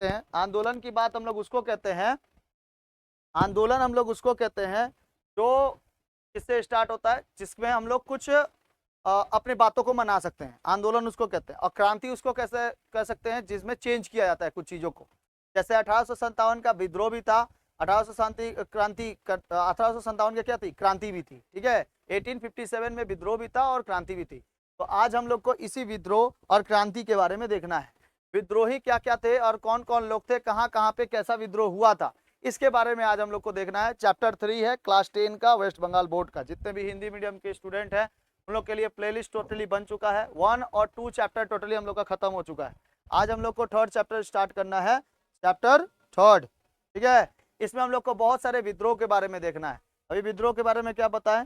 हैं आंदोलन की बात हम लोग उसको कहते हैं, आंदोलन हम लोग उसको कहते हैं जो किससे स्टार्ट होता है, जिसमें हम लोग कुछ अपनी बातों को मना सकते हैं, आंदोलन उसको कहते हैं। और क्रांति उसको कैसे कह सकते हैं, जिसमें चेंज किया जाता है कुछ चीजों को। जैसे 1857 का विद्रोह भी था, 1857 की क्या थी, क्रांति भी थी, ठीक है। 1857 में विद्रोह भी था और क्रांति भी थी। तो आज हम लोग को इसी विद्रोह और क्रांति के बारे में देखना है। विद्रोही क्या क्या थे और कौन कौन लोग थे, कहाँ कहाँ पे कैसा विद्रोह हुआ था, इसके बारे में आज हम लोग को देखना है। चैप्टर 3 है क्लास 10 का, वेस्ट बंगाल बोर्ड का। जितने भी हिंदी मीडियम के स्टूडेंट हैं उन लोग के लिए प्लेलिस्ट टोटली बन चुका है। 1 और 2 चैप्टर टोटली हम लोग का खत्म हो चुका है। आज हम लोग को थर्ड चैप्टर स्टार्ट करना है, चैप्टर थर्ड, ठीक है। इसमें हम लोग को बहुत सारे विद्रोह के बारे में देखना है। अभी विद्रोह के बारे में क्या बताएं,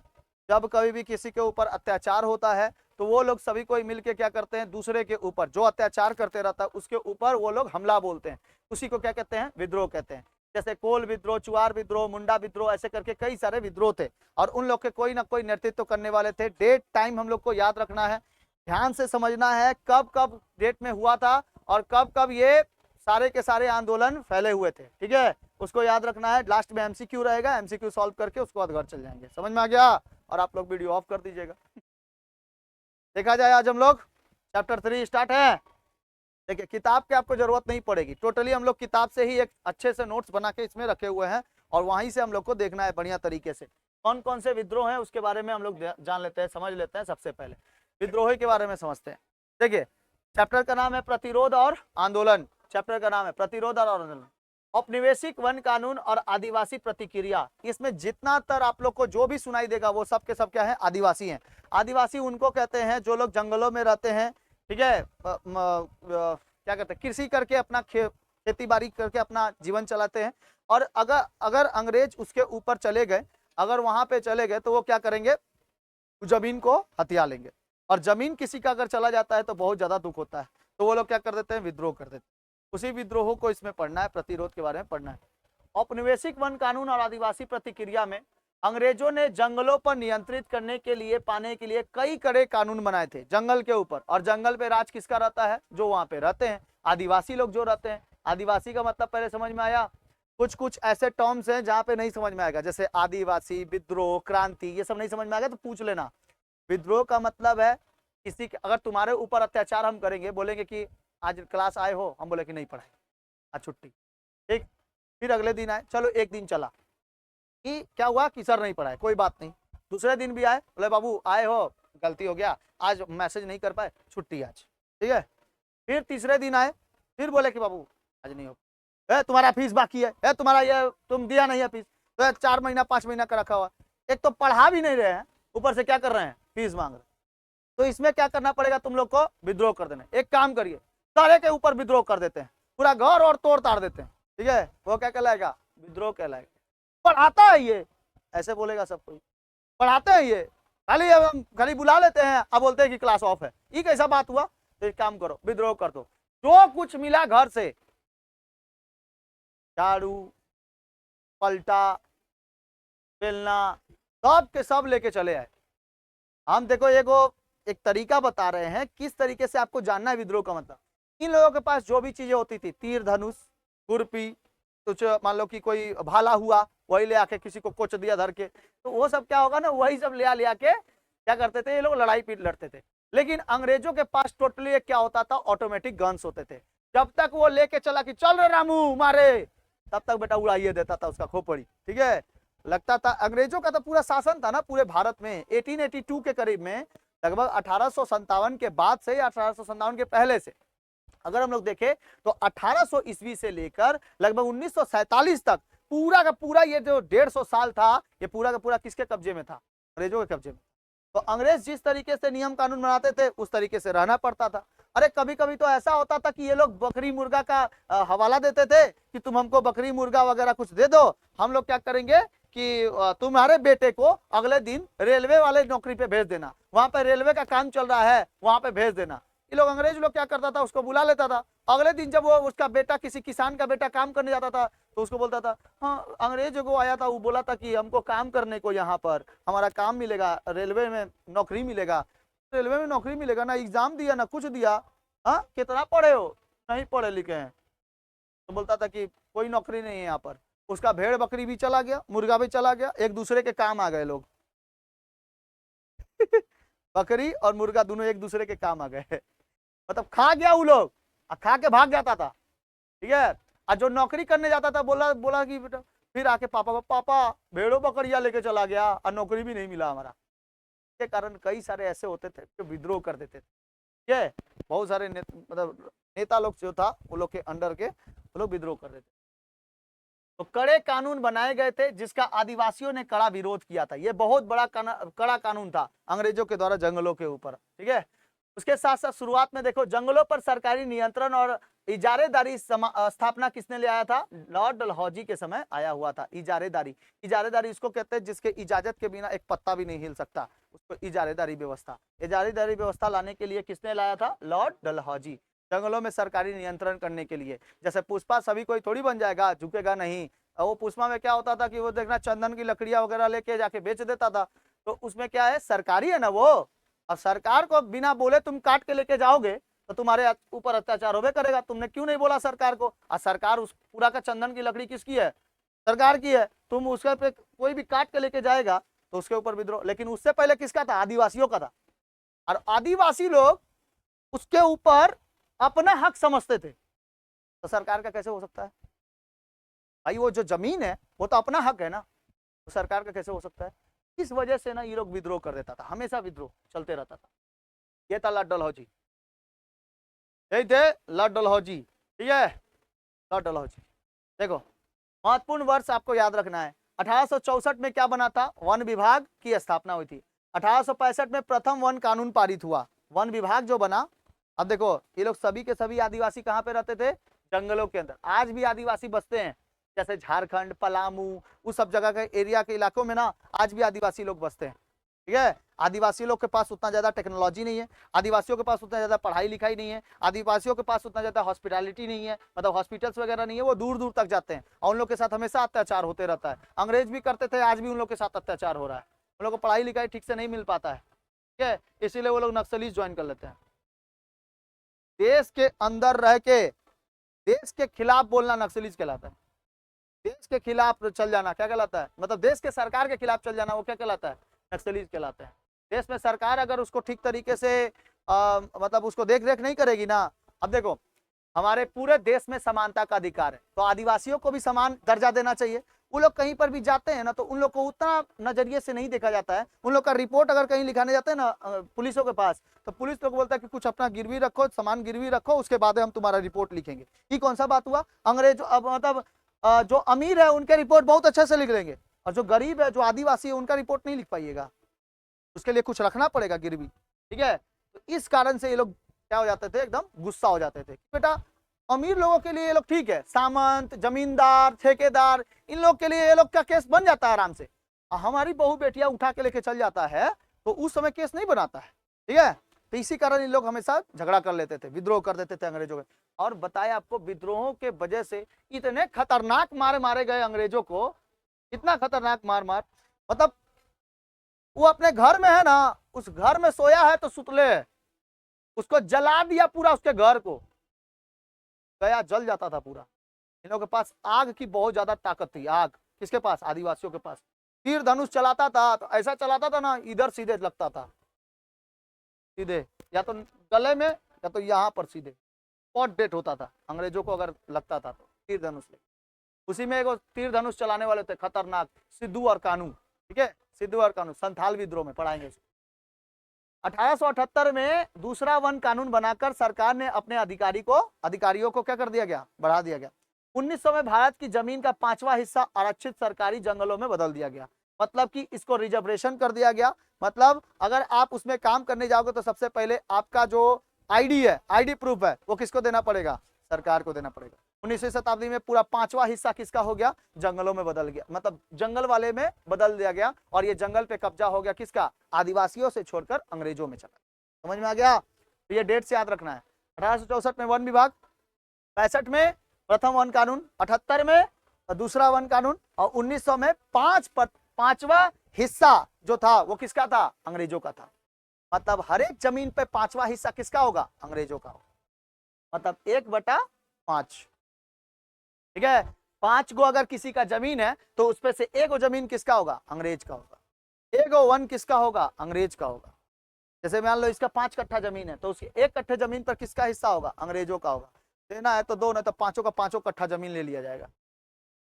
जब कभी भी किसी के ऊपर अत्याचार होता है तो वो लोग सभी कोई मिलके क्या करते हैं, दूसरे के ऊपर जो अत्याचार करते रहता है उसके ऊपर वो लोग हमला बोलते हैं, उसी को क्या कहते हैं, विद्रोह कहते हैं। जैसे कोल विद्रोह, चुआर विद्रोह, मुंडा विद्रोह, ऐसे करके कई सारे विद्रोह थे और उन लोग के कोई ना कोई नेतृत्व करने वाले थे। डेट टाइम हम लोग को याद रखना है, ध्यान से समझना है कब कब डेट में हुआ था और कब कब ये सारे के सारे आंदोलन फैले हुए थे, ठीक है। उसको याद रखना है। लास्ट में एमसीक्यू रहेगा, एमसीक्यू सॉल्व करके उसके बाद घर चल जाएंगे। समझ में आ गया? और आप लोग वीडियो ऑफ कर दीजिएगा। देखा जाए आज हम लोग चैप्टर 3 स्टार्ट है। देखिए किताब की आपको जरूरत नहीं पड़ेगी, टोटली हम लोग किताब से ही एक अच्छे से नोट्स बना के इसमें रखे हुए हैं और वहीं से हम लोग को देखना है बढ़िया तरीके से। कौन कौन से विद्रोह हैं उसके बारे में हम लोग जान लेते हैं, समझ लेते हैं। सबसे पहले विद्रोही के बारे में समझते हैं। देखिए चैप्टर का नाम है प्रतिरोध और आंदोलन। चैप्टर का नाम है प्रतिरोध और आंदोलन। औपनिवेशिक वन कानून और आदिवासी प्रतिक्रिया। इसमें जितना तर आप लोग को जो भी सुनाई देगा वो सब के सब क्या है, आदिवासी हैं। आदिवासी उनको कहते हैं जो लोग जंगलों में रहते हैं, ठीक है। क्या कहते हैं, कृषि करके अपना खेती बाड़ी करके अपना जीवन चलाते हैं। और अगर अगर अंग्रेज उसके ऊपर चले गए, अगर वहां पे चले गए तो वो क्या करेंगे, जमीन को हथिया लेंगे। और जमीन किसी का अगर चला जाता है तो बहुत ज्यादा दुख होता है, तो वो लोग क्या कर देते हैं, विद्रोह कर देते हैं। उसी विद्रोह को इसमें पढ़ना है, प्रतिरोध के बारे में पढ़ना है। औपनिवेशिक वन कानून और आदिवासी प्रतिक्रिया में अंग्रेजों ने जंगलों पर नियंत्रित करने के लिए, पाने के लिए कई कड़े कानून बनाए थे जंगल के ऊपर। और जंगल पे राज किसका रहता है, जो वहां पे रहते हैं, आदिवासी लोग जो रहते हैं। आदिवासी का मतलब पहले समझ में आया। कुछ कुछ ऐसे टर्म्स हैं जहां पे नहीं समझ में आएगा, जैसे आदिवासी, विद्रोह, क्रांति, ये सब नहीं समझ में आएगा तो पूछ लेना। विद्रोह का मतलब है किसी के, अगर तुम्हारे ऊपर अत्याचार हम करेंगे, बोलेंगे कि आज क्लास आए हो, हम बोले कि नहीं पढ़ाए, आज छुट्टी, ठीक। फिर अगले दिन आए, चलो एक दिन चला कि क्या हुआ कि सर नहीं पढ़ाए, कोई बात नहीं। दूसरे दिन भी आए, बोले बाबू आए हो, गलती हो गया, आज मैसेज नहीं कर पाए, छुट्टी आज, ठीक है। फिर तीसरे दिन आए, फिर बोले कि बाबू आज नहीं हो, तुम्हारा फीस बाकी है, तुम्हारा ये तुम दिया नहीं है फीस, तो 4 महीना 5 महीना का रखा हुआ। एक तो पढ़ा भी नहीं रहे हैं, ऊपर से क्या कर रहे हैं, फीस मांग रहे हैं। तो इसमें क्या करना पड़ेगा, तुम लोग को विद्रोह कर देना। एक काम करिए, सारे के ऊपर विद्रोह कर देते हैं, पूरा घर और तोड़ ताड़ देते हैं, ठीक है। वो क्या कहलाएगा, विद्रोह कहलाएगा। पढ़ाता है ये, ऐसे बोलेगा सब कोई, पढ़ाते हैं ये, खाली हम खाली बुला लेते हैं, अब बोलते हैं कि क्लास ऑफ है, ये कैसा बात हुआ। तो एक काम करो, विद्रोह कर दो। जो कुछ मिला घर से, झाड़ू, पलटा, बेलना, सब के सब लेके चले आए। हम देखो एक तरीका बता रहे हैं किस तरीके से आपको जानना है विद्रोह का मतलब। इन लोगों के पास जो भी चीजें होती थी, तीर धनुष, खुरपी, कुछ मान लो कि कोई भाला हुआ, वही ले आके किसी को कोच दिया धर के, तो वो सब क्या होगा ना, वही सब ले के क्या करते थे, ये लोग लड़ाई पीट लड़ते थे। लेकिन अंग्रेजों के पास टोटली क्या होता था, ऑटोमेटिक गन्स होते थे। जब तक वो लेके चला कि चल रे रामू मारे, तब तक बेटा उड़ाइए देता था उसका खोपड़ी, ठीक है। लगता था अंग्रेजों का तो पूरा शासन था ना पूरे भारत में 1882 के करीब में, लगभग 1857 के बाद से या 1857 के पहले से अगर हम लोग देखें तो 1800 ईस्वी से लेकर लगभग 1947 तक पूरा का पूरा ये जो 150 साल था, ये पूरा का पूरा किसके कब्जे में था, अंग्रेजों के कब्जे में। तो अंग्रेज जिस तरीके से नियम कानून बनाते थे उस तरीके से रहना पड़ता था। अरे कभी कभी तो ऐसा होता था कि ये लोग बकरी मुर्गा का हवाला देते थे कि तुम हमको बकरी मुर्गा वगैरह कुछ दे दो, हम लोग क्या करेंगे कि तुम्हारे बेटे को अगले दिन रेलवे वाले नौकरी पे भेज देना, वहां पे रेलवे का काम चल रहा है, वहां पे भेज देना। ये लोग अंग्रेज लोग क्या करता था, उसको बुला लेता था। अगले दिन जब वो उसका बेटा, किसी किसान का बेटा काम करने जाता था तो उसको बोलता था, हाँ अंग्रेज को आया था, वो बोला था कि हमको काम करने को, यहाँ पर हमारा काम मिलेगा, रेलवे में नौकरी मिलेगा। रेलवे में नौकरी मिलेगा ना, एग्जाम दिया ना कुछ दिया, हाँ कितना पढ़े हो, नहीं पढ़े लिखे हैं, तो बोलता था कि कोई नौकरी नहीं है यहाँ पर। उसका भेड़ बकरी भी चला गया, मुर्गा भी चला गया, एक दूसरे के काम आ गए लोग। बकरी और मुर्गा दोनों एक दूसरे के काम आ गए। मतलब खा गया वो लोग, खा के भाग जाता था, ठीक है। और जो नौकरी करने जाता था बोला बोला कि बेटा, फिर आके पापा पापा भेड़ों बकरिया लेके चला गया और नौकरी भी नहीं मिला हमारा। के कारण कई सारे ऐसे होते थे जो विद्रोह कर देते थे, ठीक है। बहुत सारे मतलब नेता लोग जो था वो लोग के अंडर के वो लोग विद्रोह कर देते। तो कड़े कानून बनाए गए थे जिसका आदिवासियों ने कड़ा विरोध किया था। ये बहुत बड़ा कड़ा कानून था अंग्रेजों के द्वारा जंगलों के ऊपर, ठीक है। उसके साथ साथ शुरुआत में देखो जंगलों पर सरकारी नियंत्रण और इजारेदारी स्थापना किसने ले आया था? लॉर्ड डलहौजी के समय आया हुआ था। इजारेदारी, इजारेदारी इसको कहते हैं जिसके इजाजत के बिना एक पत्ता भी नहीं हिल सकता, उसको इजारेदारी व्यवस्था। इजारेदारी व्यवस्था लाने के लिए किसने लाया था? लॉर्ड डलहौजी। जंगलों में सरकारी नियंत्रण करने के लिए। जैसे पुष्पा सभी कोई थोड़ी बन जाएगा, झुकेगा नहीं। वो पुष्पा में क्या होता था कि वो देखना चंदन की लकड़ियां वगैरह लेके जाके बेच देता था। तो उसमें क्या है, सरकारी है ना वो। अब सरकार को बिना बोले तुम काट के लेके जाओगे तो तुम्हारे ऊपर अत्याचार होवे करेगा। तुमने क्यों नहीं बोला सरकार को? और सरकार उस पूरा का चंदन की लकड़ी किसकी है? सरकार की है। तुम उसके पे कोई भी काट के लेके जाएगा तो उसके ऊपर विद्रोह। लेकिन उससे पहले किसका था? आदिवासियों का था। और आदिवासी लोग उसके ऊपर अपना हक समझते थे, तो सरकार का कैसे हो सकता है भाई? वो जो जमीन है वो तो अपना हक है ना, तो सरकार का कैसे हो सकता है? इस वजह से ना ये लोग विद्रोह कर देता था, हमेशा विद्रोह चलते रहता था। ये था लॉर्ड डलहौजी, यही थे लॉर्ड डलहौजी, ठीक है। लॉर्ड डलहौजी देखो, महत्वपूर्ण वर्ष आपको याद रखना है। 1864 में क्या बना था? वन विभाग की स्थापना हुई थी। 1865 में प्रथम वन कानून पारित हुआ, वन विभाग जो बना। अब देखो ये लोग सभी के सभी आदिवासी कहाँ पे रहते थे? जंगलों के अंदर। आज भी आदिवासी बसते हैं, जैसे झारखंड, पलामू, उस सब जगह के एरिया के इलाकों में ना आज भी आदिवासी लोग बसते हैं, ठीक है। आदिवासी लोग के पास उतना ज्यादा टेक्नोलॉजी नहीं है, आदिवासियों के पास उतना ज्यादा पढ़ाई लिखाई नहीं है, आदिवासियों के पास उतना ज्यादा हॉस्पिटैलिटी नहीं है, मतलब हॉस्पिटल्स वगैरह नहीं है। वो दूर दूर तक जाते हैं और उन लोग के साथ हमेशा अत्याचार होते रहता है। अंग्रेज भी करते थे, आज भी उन लोग के साथ अत्याचार हो रहा है। उन लोग को पढ़ाई लिखाई ठीक से नहीं मिल पाता है, ठीक है। इसीलिए वो लोग नक्सलीज ज्वाइन कर लेते हैं। देश के अंदर रह के देश के खिलाफ बोलना नक्सलीज कहलाता है। देश के खिलाफ चल जाना क्या कहलाता है? मतलब देश के सरकार के खिलाफ चल जाना वो क्या कहलाता है? नक्सलीज कहलाता है। देश में सरकार अगर उसको ठीक तरीके से मतलब उसको देख रेख नहीं करेगी ना। अब देखो हमारे पूरे देश में समानता का अधिकार है, तो आदिवासियों को भी समान दर्जा देना चाहिए। वो लोग कहीं पर भी जाते हैं ना तो उन लोग को उतना नजरिए से नहीं देखा जाता है। उन लोग का रिपोर्ट अगर कहीं लिखाने जाते हैं ना पुलिसों के पास, तो पुलिस लोग बोलता है कि कुछ अपना गिरवी रखो, सामान गिरवी रखो, उसके बाद हम तुम्हारा रिपोर्ट लिखेंगे। ये कौन सा बात हुआ? अंग्रेज अब मतलब जो अमीर है उनके रिपोर्ट बहुत अच्छे से लिख लेंगे, और जो गरीब है, जो आदिवासी है, उनका रिपोर्ट नहीं लिख पाइएगा। उसके लिए कुछ रखना पड़ेगा गिरवी, ठीक है। तो इस कारण से ये लोग क्या हो जाते थे? एकदम गुस्सा हो जाते थे। बेटा अमीर लोगों के लिए ये लोग ठीक है, सामंत, जमींदार, ठेकेदार, इन लोग के लिए ये लोग का केस बन जाता है आराम से। हमारी बहू बेटियां उठा के लेके चल जाता है तो उस समय केस नहीं बनाता है, ठीक है। तो इसी कारण इन लोग हमेशा झगड़ा कर लेते थे, विद्रोह कर देते थे अंग्रेजों के। और बताया आपको विद्रोहों के वजह से इतने खतरनाक मारे मारे गए अंग्रेजों को, इतना खतरनाक मार मार, मतलब वो अपने घर में है ना, उस घर में सोया है तो सुतले है, उसको जला दिया पूरा, उसके घर को गया जल जाता था पूरा। इन लोगों के पास आग की बहुत ज्यादा ताकत थी। आग किसके पास? आदिवासियों के पास। तीर धनुष चलाता था तो ऐसा चलाता था ना, इधर सीधे लगता था, सीधे या तो गले में या तो यहाँ पर सीधे स्पॉट डेट होता था अंग्रेजों को अगर लगता था तो तीर धनुष ले। उसी में एक तीर धनुष चलाने वाले थे खतरनाक, सिद्धू और कानू, ठीक है। सिद्धू और कानू संथाल विद्रोह में पढ़ाएंगे। 1878 में दूसरा वन कानून बनाकर सरकार ने अपने अधिकारियों को क्या कर दिया गया? बढ़ा दिया गया। 1900 में भारत की जमीन का 5वां हिस्सा आरक्षित सरकारी जंगलों में बदल दिया गया, मतलब कि इसको रिजर्वेशन कर दिया गया। मतलब अगर आप उसमें काम करने जाओगे तो सबसे पहले आपका जो आईडी है, आईडी प्रूफ है, वो किसको देना पड़ेगा? सरकार को देना पड़ेगा। 19वीं शताब्दी में पूरा 5वां हिस्सा किसका हो गया? जंगलों में बदल गया, मतलब जंगल वाले में बदल दिया गया। और ये जंगल पे कब्जा हो गया किसका? आदिवासियों से छोड़कर अंग्रेजों में चला। समझ में आ गया? तो ये डेट से याद रखना है। 1864 में वन विभाग, 65 में प्रथम वन कानून, 78 में दूसरा वन कानून, और 1900 में 5वां हिस्सा जो था वो किसका था? अंग्रेजों का था। मतलब हर एक जमीन पे 5वां हिस्सा किसका होगा? अंग्रेजों का होगा। मतलब 1/5। ठीक है, 5 गो अगर किसी का जमीन है तो उसपे से 1 गो जमीन किसका होगा? अंग्रेज का होगा। 1 गो 1 किसका होगा? अंग्रेज का होगा। जैसे मान लो इसका 5 कट्ठा जमीन है तो उसकी 1 कट्ठे जमीन पर किसका हिस्सा होगा? अंग्रेजों का होगा। देना है तो दो, नहीं तो पांचों का पांचों कट्ठा जमीन ले लिया जाएगा।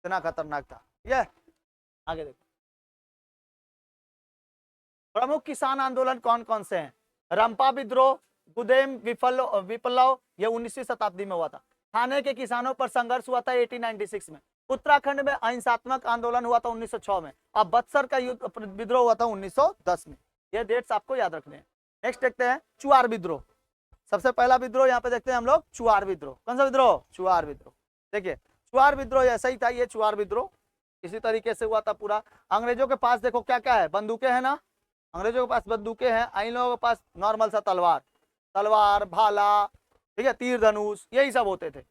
इतना खतरनाक था। ठीक है, आगे देखो, प्रमुख किसान आंदोलन कौन कौन से हैं? रंपा विद्रोह, गुदेम विप्लव, ये 19वीं शताब्दी में हुआ था। थाने के किसानों पर संघर्ष हुआ था 1896 में। उत्तराखंड में अहिंसात्मक आंदोलन हुआ था 1906 में। और बक्सर का युद्ध विद्रोह हुआ था 1910 में। ये डेट्स आपको याद रखने हैं। नेक्स्ट देखते हैं चुआर विद्रोह। सबसे पहला विद्रोह यहाँ पे देखते हैं हम लोग, चुआर विद्रोह। कौन सा विद्रोह? चुआर विद्रोह। देखिए चुआर विद्रोह ऐसा ही था, ये चुआर विद्रोह इसी तरीके से हुआ था पूरा। अंग्रेजों के पास देखो क्या क्या है, बंदूकें हैं ना, अंग्रेजों के पास बंदूकें हैं, इन लोगों के पास नॉर्मल सा तलवार भाला, ठीक है, तीर धनुष, यही सब होते थे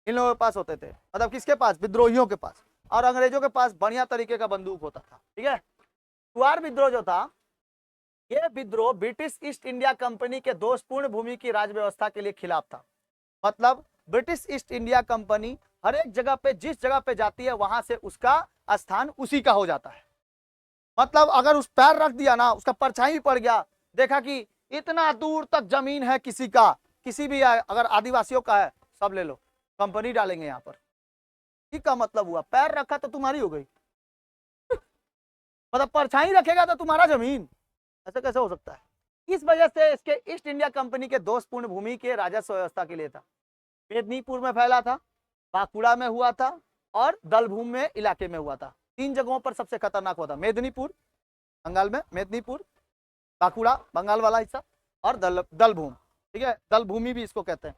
इन लोगों के पास होते थे। मतलब किसके पास? विद्रोहियों के पास। और अंग्रेजों के पास बढ़िया तरीके का बंदूक होता था। ठीक है, चुआर विद्रोह जो था, यह विद्रोह ब्रिटिश ईस्ट इंडिया कंपनी के दोषपूर्ण भूमि की राज व्यवस्था के लिए खिलाफ था। मतलब ब्रिटिश ईस्ट इंडिया कंपनी हर एक जगह पे, जिस जगह पे जाती है वहां से उसका स्थान उसी का हो जाता है। मतलब अगर उस पैर रख दिया ना, उसका परछाई पड़ गया, देखा कि इतना दूर तक जमीन है किसी का, किसी भी अगर आदिवासियों का है, सब ले लो, कंपनी डालेंगे यहाँ पर। का मतलब हुआ पैर रखा तो तुम्हारी हो गई मतलब परछाई रखेगा तो तुम्हारा जमीन, ऐसे कैसे हो सकता है? इस वजह से इसके ईस्ट इंडिया कंपनी के दोषपूर्ण भूमि के राजस्व व्यवस्था के लिए था। मेदिनीपुर में फैला था, बांकुड़ा में हुआ था और दलभूम में इलाके में हुआ था। 3 जगहों पर सबसे खतरनाक हुआ था। मेदिनीपुर बंगाल में, मेदिनीपुर, बांकुड़ा बंगाल वाला हिस्सा, और दलभूम। ठीक है, दलभूमि भी इसको कहते हैं।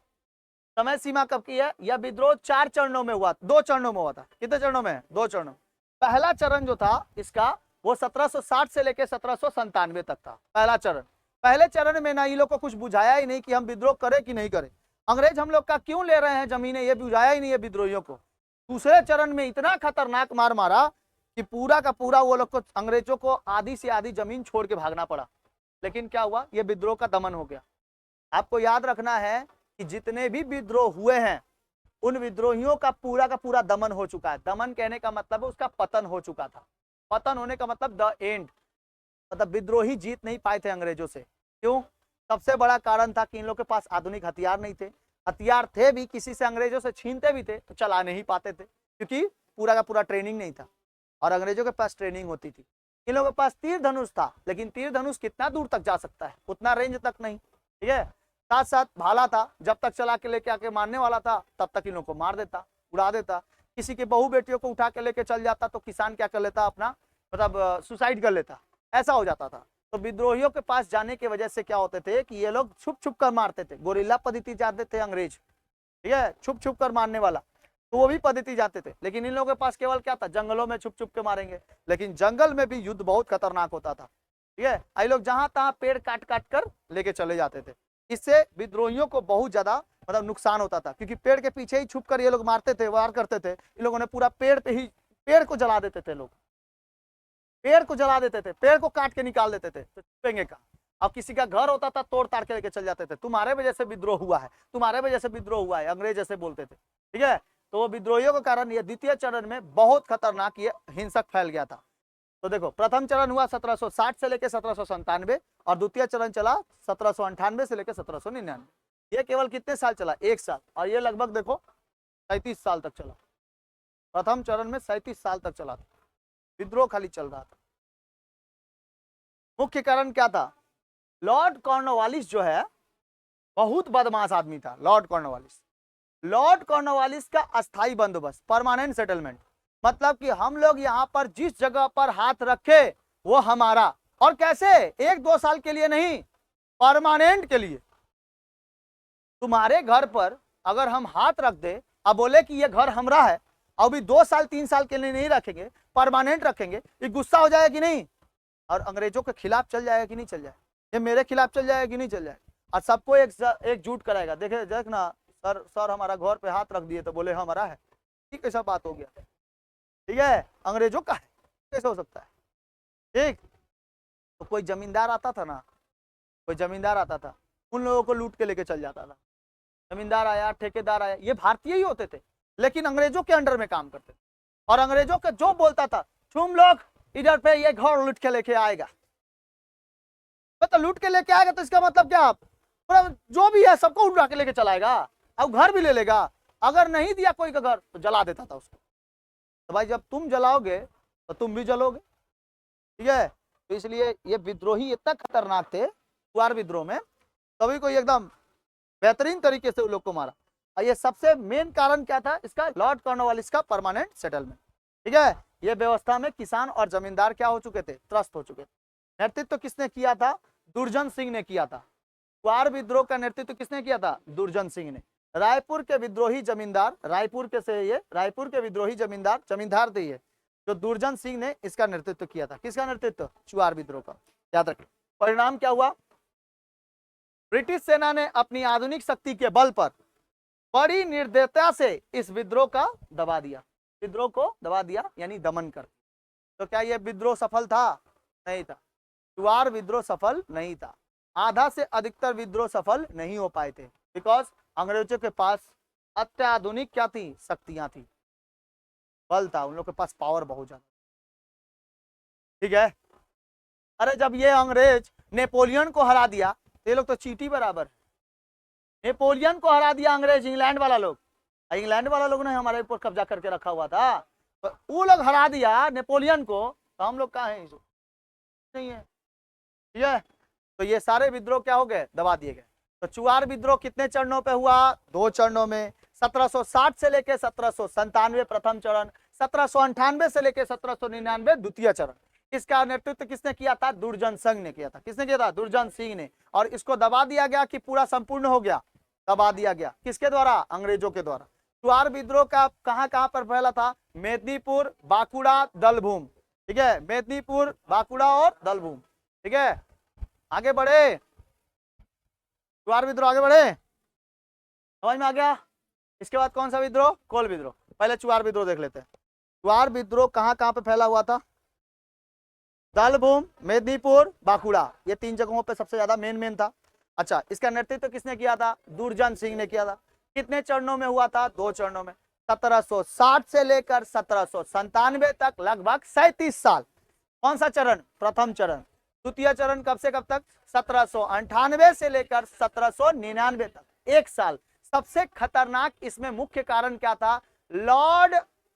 समय सीमा कब की है? यह विद्रोह 4 चरणों में हुआ, 2 चरणों में हुआ था। कितने चरणों में? 2 चरणों। पहला चरण जो था इसका, वो 1760 से लेकर 1797 तक था, पहला चरण। पहले चरण में ना ये लोग को कुछ बुझाया ही नहीं कि हम विद्रोह करें कि नहीं करें, अंग्रेज हम लोग का क्यों ले रहे हैं जमीनें, ये बुझाया ही नहीं है विद्रोहियों को। दूसरे चरण में इतना खतरनाक मार मारा कि पूरा का पूरा वो लोग को, अंग्रेजों को आधी से आधी जमीन छोड़ के भागना पड़ा। लेकिन क्या हुआ? ये विद्रोह का दमन हो गया। आपको याद रखना है कि जितने भी विद्रोह हुए हैं उन विद्रोहियों का पूरा दमन हो चुका है। दमन कहने का मतलब उसका पतन हो चुका था। पतन होने का मतलब द एंड, मतलब विद्रोही जीत नहीं पाए थे अंग्रेजों से। क्यों? सबसे बड़ा कारण था कि इन लोग के पास आधुनिक हथियार नहीं थे। हथियार थे भी, किसी से अंग्रेजों से छीनते भी थे तो चला नहीं पाते थे, क्योंकि पूरा का पूरा ट्रेनिंग नहीं था। और अंग्रेजों के पास ट्रेनिंग होती थी। इन लोगों के पास तीर धनुष था, लेकिन तीर धनुष कितना दूर तक जा सकता है? उतना रेंज तक नहीं। ठीक है, साथ साथ भाला था, जब तक चला के लेके आके मारने वाला था तब तक इन लोगों को मार देता, उड़ा देता। किसी के बहू बेटियों को उठा के लेके चल जाता तो किसान क्या कर लेता? अपना मतलब सुसाइड कर लेता, ऐसा हो जाता था। तो विद्रोहियों के पास जाने की वजह से क्या होते थे कि ये लोग छुप छुप कर मारते थे। गोरिल्ला पद्धति जानते थे अंग्रेज, ठीक है, छुप छुप कर मारने वाला, तो वो भी पद्धति जानते थे। लेकिन इन लोगों के पास केवल क्या था? जंगलों में छुप छुप के मारेंगे। लेकिन जंगल में भी युद्ध बहुत खतरनाक होता था। ठीक है, ये लोग जहां तहां पेड़ काट काट कर लेके चले जाते थे। इससे विद्रोहियों को बहुत ज्यादा मतलब नुकसान होता था, क्योंकि पेड़ के पीछे ही छुप कर ये लोग मारते थे, वार करते थे। इन लोगों ने पूरा पेड़ पे ही, पेड़ को जला देते थे लोग, पेड़ को जला देते थे, पेड़ को काट के निकाल देते थे, तो छुपेंगे कहाँ? अब किसी का घर होता था तोड़ ताड़ के लेके चल जाते थे, तुम्हारे वजह से विद्रोह हुआ है, तुम्हारे वजह से विद्रोह हुआ है, अंग्रेज ऐसे बोलते थे। ठीक है, तो वो विद्रोहियों के कारण ये द्वितीय चरण में बहुत खतरनाक ये हिंसक फैल गया था। तो देखो, प्रथम चरण हुआ 1760 से लेकर 1797 और द्वितीय चरण चला 1798 से लेकर 1799। ये केवल कितने साल चला? 1 साल। और ये लगभग देखो 37 साल तक चला। प्रथम चरण में 37 साल तक चला था, विद्रोह खाली चल रहा था। मुख्य कारण क्या था? लॉर्ड कॉर्नवालिस जो है बहुत बदमाश आदमी था। लॉर्ड कॉर्नवालिस का अस्थाई बंदोबस्त, परमानेंट सेटलमेंट, मतलब कि हम लोग यहाँ पर जिस जगह पर हाथ रखे वो हमारा। और कैसे? 1-2 साल के लिए नहीं, परमानेंट के लिए। तुम्हारे घर पर अगर हम हाथ रख दे, अब बोले कि ये घर हमारा है, अभी 2 साल 3 साल के लिए नहीं रखेंगे, परमानेंट रखेंगे, ये गुस्सा हो जाएगा कि नहीं? और अंग्रेजों के खिलाफ चल जाएगा कि नहीं चल जाएगा? ये मेरे खिलाफ चल जाएगा कि नहीं चल जाएगा? और सबको एकजुट कराएगा। देखे देखना, सर हमारा घर पे हाथ रख दिए तो बोले हमारा है, ठीक ऐसा बात हो गया। ठीक है, अंग्रेजों का है, कैसे हो सकता है? ठीक, तो कोई जमींदार आता था ना, कोई जमींदार आता था, उन लोगों को लूट के लेके चल जाता था। जमींदार आया, ठेकेदार आया, ये भारतीय ही होते थे, लेकिन अंग्रेजों के अंडर में काम करते थे। और अंग्रेजों का जो बोलता था तुम लोग इधर पे ये घर लूट के लेके आएगा, तो लूट के लेके आएगा तो इसका मतलब क्या, पूरा जो भी है सबको उड़ा के लेके चलाएगा, अब घर भी ले लेगा। अगर नहीं दिया कोई का घर तो जला देता था उसको। तो भाई जब तुम जलाओगे तो तुम भी जलोगे, ठीक है। तो इसलिए ये विद्रोही इतना खतरनाक थे कुआर विद्रोह में, तभी को एकदम बेहतरीन तरीके से उन लोग को मारा। और ये सबसे मेन कारण क्या था इसका, लॉर्ड कॉर्नवालिस का परमानेंट सेटलमेंट, ठीक है। ये व्यवस्था में किसान और जमींदार क्या हो चुके थे, त्रस्त हो चुके थे। नेतृत्व किसने किया था, दुर्जन सिंह ने किया था। कुआर विद्रोह का नेतृत्व किसने किया था, दुर्जन सिंह ने। रायपुर के विद्रोही जमींदार, रायपुर के से ये रायपुर के विद्रोही जमींदार थे ये, जो दुर्जन सिंह ने इसका नेतृत्व किया था। किसका नेतृत्व, चुआर विद्रोह का, याद रखें। परिणाम क्या हुआ, ब्रिटिश सेना ने अपनी आधुनिक शक्ति के बल पर बड़ी निर्दयता से इस विद्रोह का दबा दिया, विद्रोह को दबा दिया यानी दमन कर। तो क्या यह विद्रोह सफल था, नहीं था। चुआर विद्रोह सफल नहीं था, आधा से अधिकतर विद्रोह सफल नहीं हो पाए थे, बिकॉज अंग्रेजों के पास अत्याधुनिक क्या थी, शक्तियां थी, बल था, उन लोग के पास पावर बहुत ज्यादा, ठीक है। अरे जब ये अंग्रेज नेपोलियन को हरा दिया तो ये लोग तो चींटी बराबर है। नेपोलियन को हरा दिया अंग्रेज, इंग्लैंड वाला लोग, इंग्लैंड वाला लोग ने हमारे ऊपर कब्जा करके रखा हुआ था, तो वो लोग हरा दिया नेपोलियन को, तो हम लोग कहाँ हैं, नहीं है, ठीक है। तो ये सारे विद्रोह क्या हो गए, दबा दिए गए। तो चुआर विद्रोह कितने चरणों पे हुआ, 2 चरणों में। 1760 से लेकर 1797 प्रथम चरण, 1798 से लेकर 1799 द्वितीय चरण। इसका नेतृत्व किसने किया था, दुर्जन सिंह ने किया था। किसने किया था, दुर्जन सिंह ने। और इसको दबा दिया गया कि पूरा संपूर्ण हो गया, दबा दिया गया, किसके द्वारा, अंग्रेजों के द्वारा। चुआर विद्रोह का कहां कहां पर फैला था, मेदिनीपुर, बांकुड़ा, दलभूम, ठीक है, मेदिनीपुर, बांकुड़ा और दलभूम, ठीक है। आगे बढ़े, चुआर विद्रोह आगे बढ़े, समझ में आ गया। इसके बाद कौन सा विद्रोह, कोल विद्रोह। पहले चुआर विद्रोह देख लेते हैं। चुआर विद्रोह कहां कहां पे फैला हुआ था, दलभूम, मेदिनीपुर, बांकुड़ा, ये 3 जगहों पे सबसे ज्यादा मेन था। अच्छा, इसका नेतृत्व किसने किया था, दुर्जन सिंह ने किया था। कितने चरणों में हुआ था, 2 चरणों में। 1760 से लेकर 1797 तक लगभग 37 साल। कौन सा चरण, प्रथम चरण। द्वितीय चरण कब से कब तक, 1798 से लेकर 1799 तक, 1 साल। सबसे खतरनाक इसमें मुख्य कारण क्या था, लॉर्ड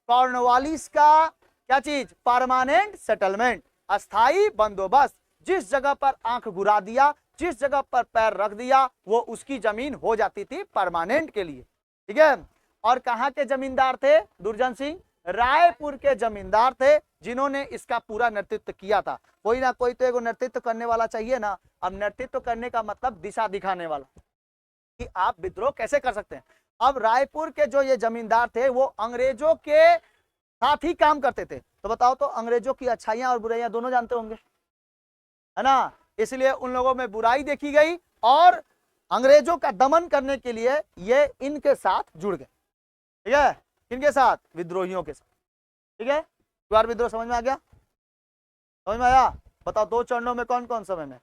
कॉर्नवालिस का क्या चीज, परमानेंट सेटलमेंट, अस्थाई बंदोबस्त। जिस जगह पर आंख घुरा दिया, जिस जगह पर पैर रख दिया, वो उसकी जमीन हो जाती थी परमानेंट के लिए, ठीक है। और कहां के जमींदार थे, दुर्जन सिंह रायपुर के जमींदार थे, जिन्होंने इसका पूरा नेतृत्व किया था। कोई ना कोई तो एगो नेतृत्व करने वाला चाहिए ना। अब नेतृत्व करने का मतलब दिशा दिखाने वाला, कि आप विद्रोह कैसे कर सकते हैं। अब रायपुर के जो ये जमींदार थे वो अंग्रेजों के साथ ही काम करते थे। तो बताओ तो अंग्रेजों की अच्छाइयां और बुराइयां दोनों जानते होंगे, है ना। इसलिए उन लोगों में बुराई देखी गई और अंग्रेजों का दमन करने के लिए ये इनके साथ जुड़ गए, ठीक है। किनके साथ, विद्रोहियों के साथ, ठीक है। चुआर विद्रोह समझ में आ गया, समझ में आया। बताओ 2 चरणों में कौन कौन समय में,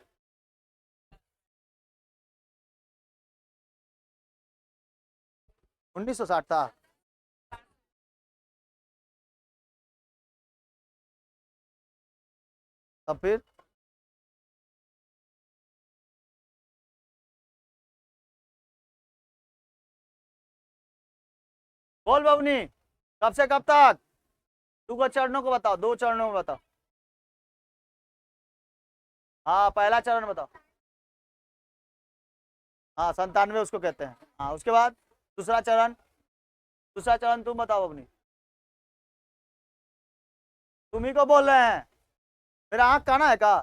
1960 था। तब फिर बोल बबनी, कब से कब तक, 2 चरणों को बताओ, 2 चरणों में बताओ। हाँ, पहला चरण बताओ। हाँ, 97 उसको कहते हैं। हाँ, उसके बाद दूसरा चरण, दूसरा चरण तुम बताओ अपनी, तुम ही को बोल रहे हैं, मेरा आंख काना है का,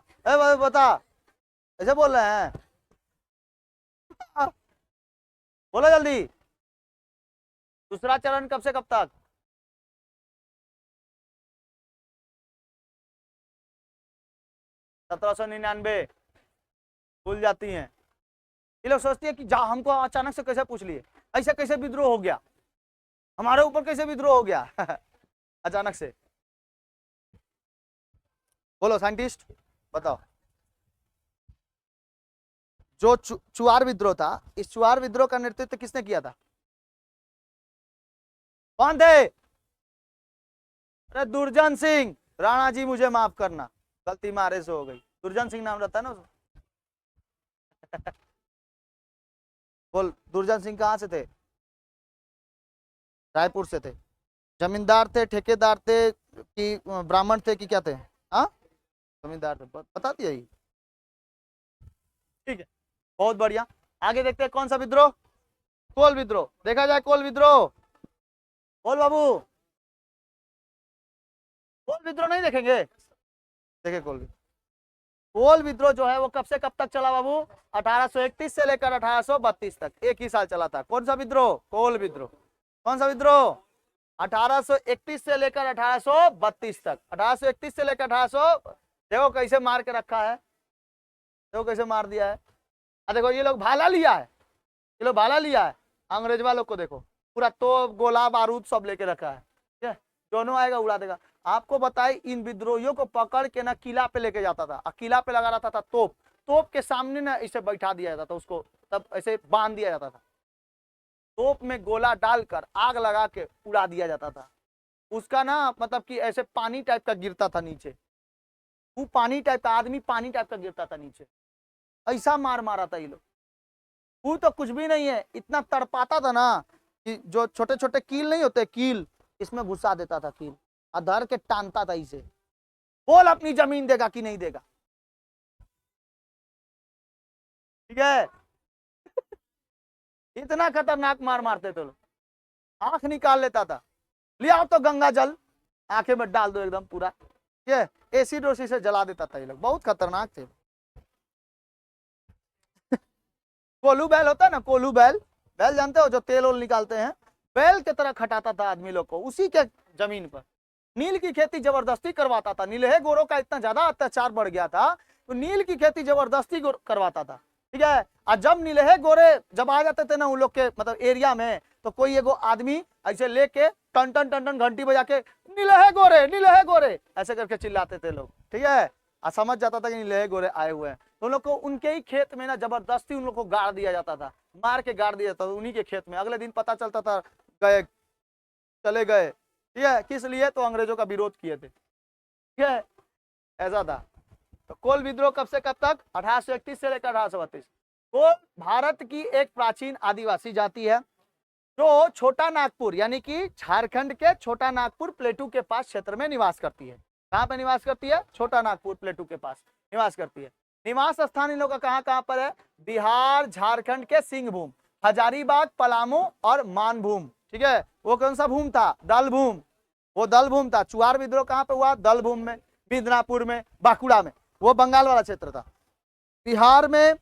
बता, ऐसे बोल रहे हैं, बोलो जल्दी। दूसरा चरण कब से कब तक, 1799, भूल जाती हैं ये लोग, सोचती है कि जा हमको अचानक से कैसे पूछ लिए, ऐसे कैसे विद्रोह हो गया, हमारे ऊपर कैसे विद्रोह हो गया अचानक से। बोलो साइंटिस्ट, बताओ। जो चुआर विद्रोह था, इस चुआर विद्रोह का नेतृत्व किसने किया था, कौन थे? अरे दुर्जन सिंह। राणा जी मुझे माफ करना, गलती मारे से हो गई। दुर्जन सिंह नाम रहता है ना उसमें। बोल, दुर्जन सिंह कहाँ से थे? रायपुर से थे। जमींदार थे, ठेकेदार थे, कि ब्राह्मण थे, कि क्या थे? हाँ, जमींदार थे, बता दिया ही। ठीक है, बहुत बढ़िया। आगे देखते हैं कौन सा विद्रोह? कोल विद्रोह। देखा जाए कोल विद्रोह। बोल बाबू, कोल विद्रोह नहीं देखेंगे? देखे कोल विद्रोह। कोल विद्रोह जो है वो कब से कब तक चला बाबू? 1831 से लेकर 1832 तक, एक ही साल चला था। कौन सा विद्रोह? कोल विद्रोह। कौन सा विद्रोह? 1831 से लेकर 1832 तक। 1831 से लेकर 1800, देखो कैसे मार के रखा है, देखो कैसे मार दिया है। देखो ये लोग भाला लिया है, ये लोग भाला लिया है। अंग्रेज वालों को देखो, पूरा तोप गोला बारूद सब लेके रखा है, ठीक है? दोनों आएगा उड़ा देगा। आपको बताए, इन विद्रोहियों को पकड़ के ना किला पे लेके जाता था, किला पे लगा रहता था तोप, तोप के सामने ना इसे बैठा दिया जाता था उसको, तब ऐसे बांध दिया जाता था, तोप में गोला डालकर आग लगा के उड़ा दिया जाता था। उसका ना मतलब कि ऐसे पानी टाइप का गिरता था नीचे, वो पानी टाइप का आदमी, पानी टाइप का गिरता था नीचे। ऐसा मार मारा था ये लोग। वो तो कुछ भी नहीं है, इतना तड़पाता था ना कि जो छोटे छोटे कील नहीं होते, कील, इसमें घुसा देता था कील, धर के टानता था इसे। बोल अपनी जमीन देगा कि नहीं देगा? ठीक है। इतना खतरनाक मार मारते थे लोग, आंख निकाल लेता था। ले आओ तो गंगा जल, आंखें में डाल दो एकदम पूरा, ये एसिड ओसी से जला देता था ये लोग, बहुत खतरनाक थे। कोलू बैल होता है ना, कोलू बैल, बैल जानते हो जो तेल ओल निकालते हैं, बैल की तरह खटाता था आदमी लोग को उसी के जमीन पर। नील की खेती जबरदस्ती करवाता था, नीलहे गोरों का इतना ज्यादा अत्याचार बढ़ गया था तो नील की खेती जबरदस्ती करवाता था, ठीक है? और जब नीलहे गोरे जब आ जाते थे ना उन लोग के मतलब एरिया में, तो कोई एगो आदमी ऐसे लेके टन टन टन टन घंटी बजा के नीलहे गोरे ऐसे करके चिल्लाते थे लोग, ठीक है? और समझ जाता था कि नीलहे गोरे आए हुए हैं, तो उन लोग को उनके ही खेत में ना जबरदस्ती उन लोग को गाड़ दिया जाता था, मार के गाड़ दिया जाता था उन्हीं के खेत में। अगले दिन पता चलता था गए, चले गए, ठीक है? किस लिए? तो अंग्रेजों का विरोध किए थे, ठीक है? ऐसा था। तो कोल विद्रोह कब से कब तक? 1831 से लेकर 1832। कोल भारत की एक प्राचीन आदिवासी जाति है जो छोटा नागपुर यानी कि झारखंड के छोटा नागपुर प्लेटू के पास क्षेत्र में निवास करती है। कहां पे निवास करती है? छोटा नागपुर प्लेटू के पास निवास करती है। निवास स्थान इन लोगों का कहां पर है? बिहार झारखंड के सिंहभूम, हजारीबाग, पलामू और मानभूम, ठीक है? वो कौन सा भूम था? दलभूम, वो दलभूम था। चुआर विद्रोह कहां पे हुआ? दलभूम में, मिदनापुर में, बांकुड़ा में, वो बंगाल वाला क्षेत्र था। बिहार में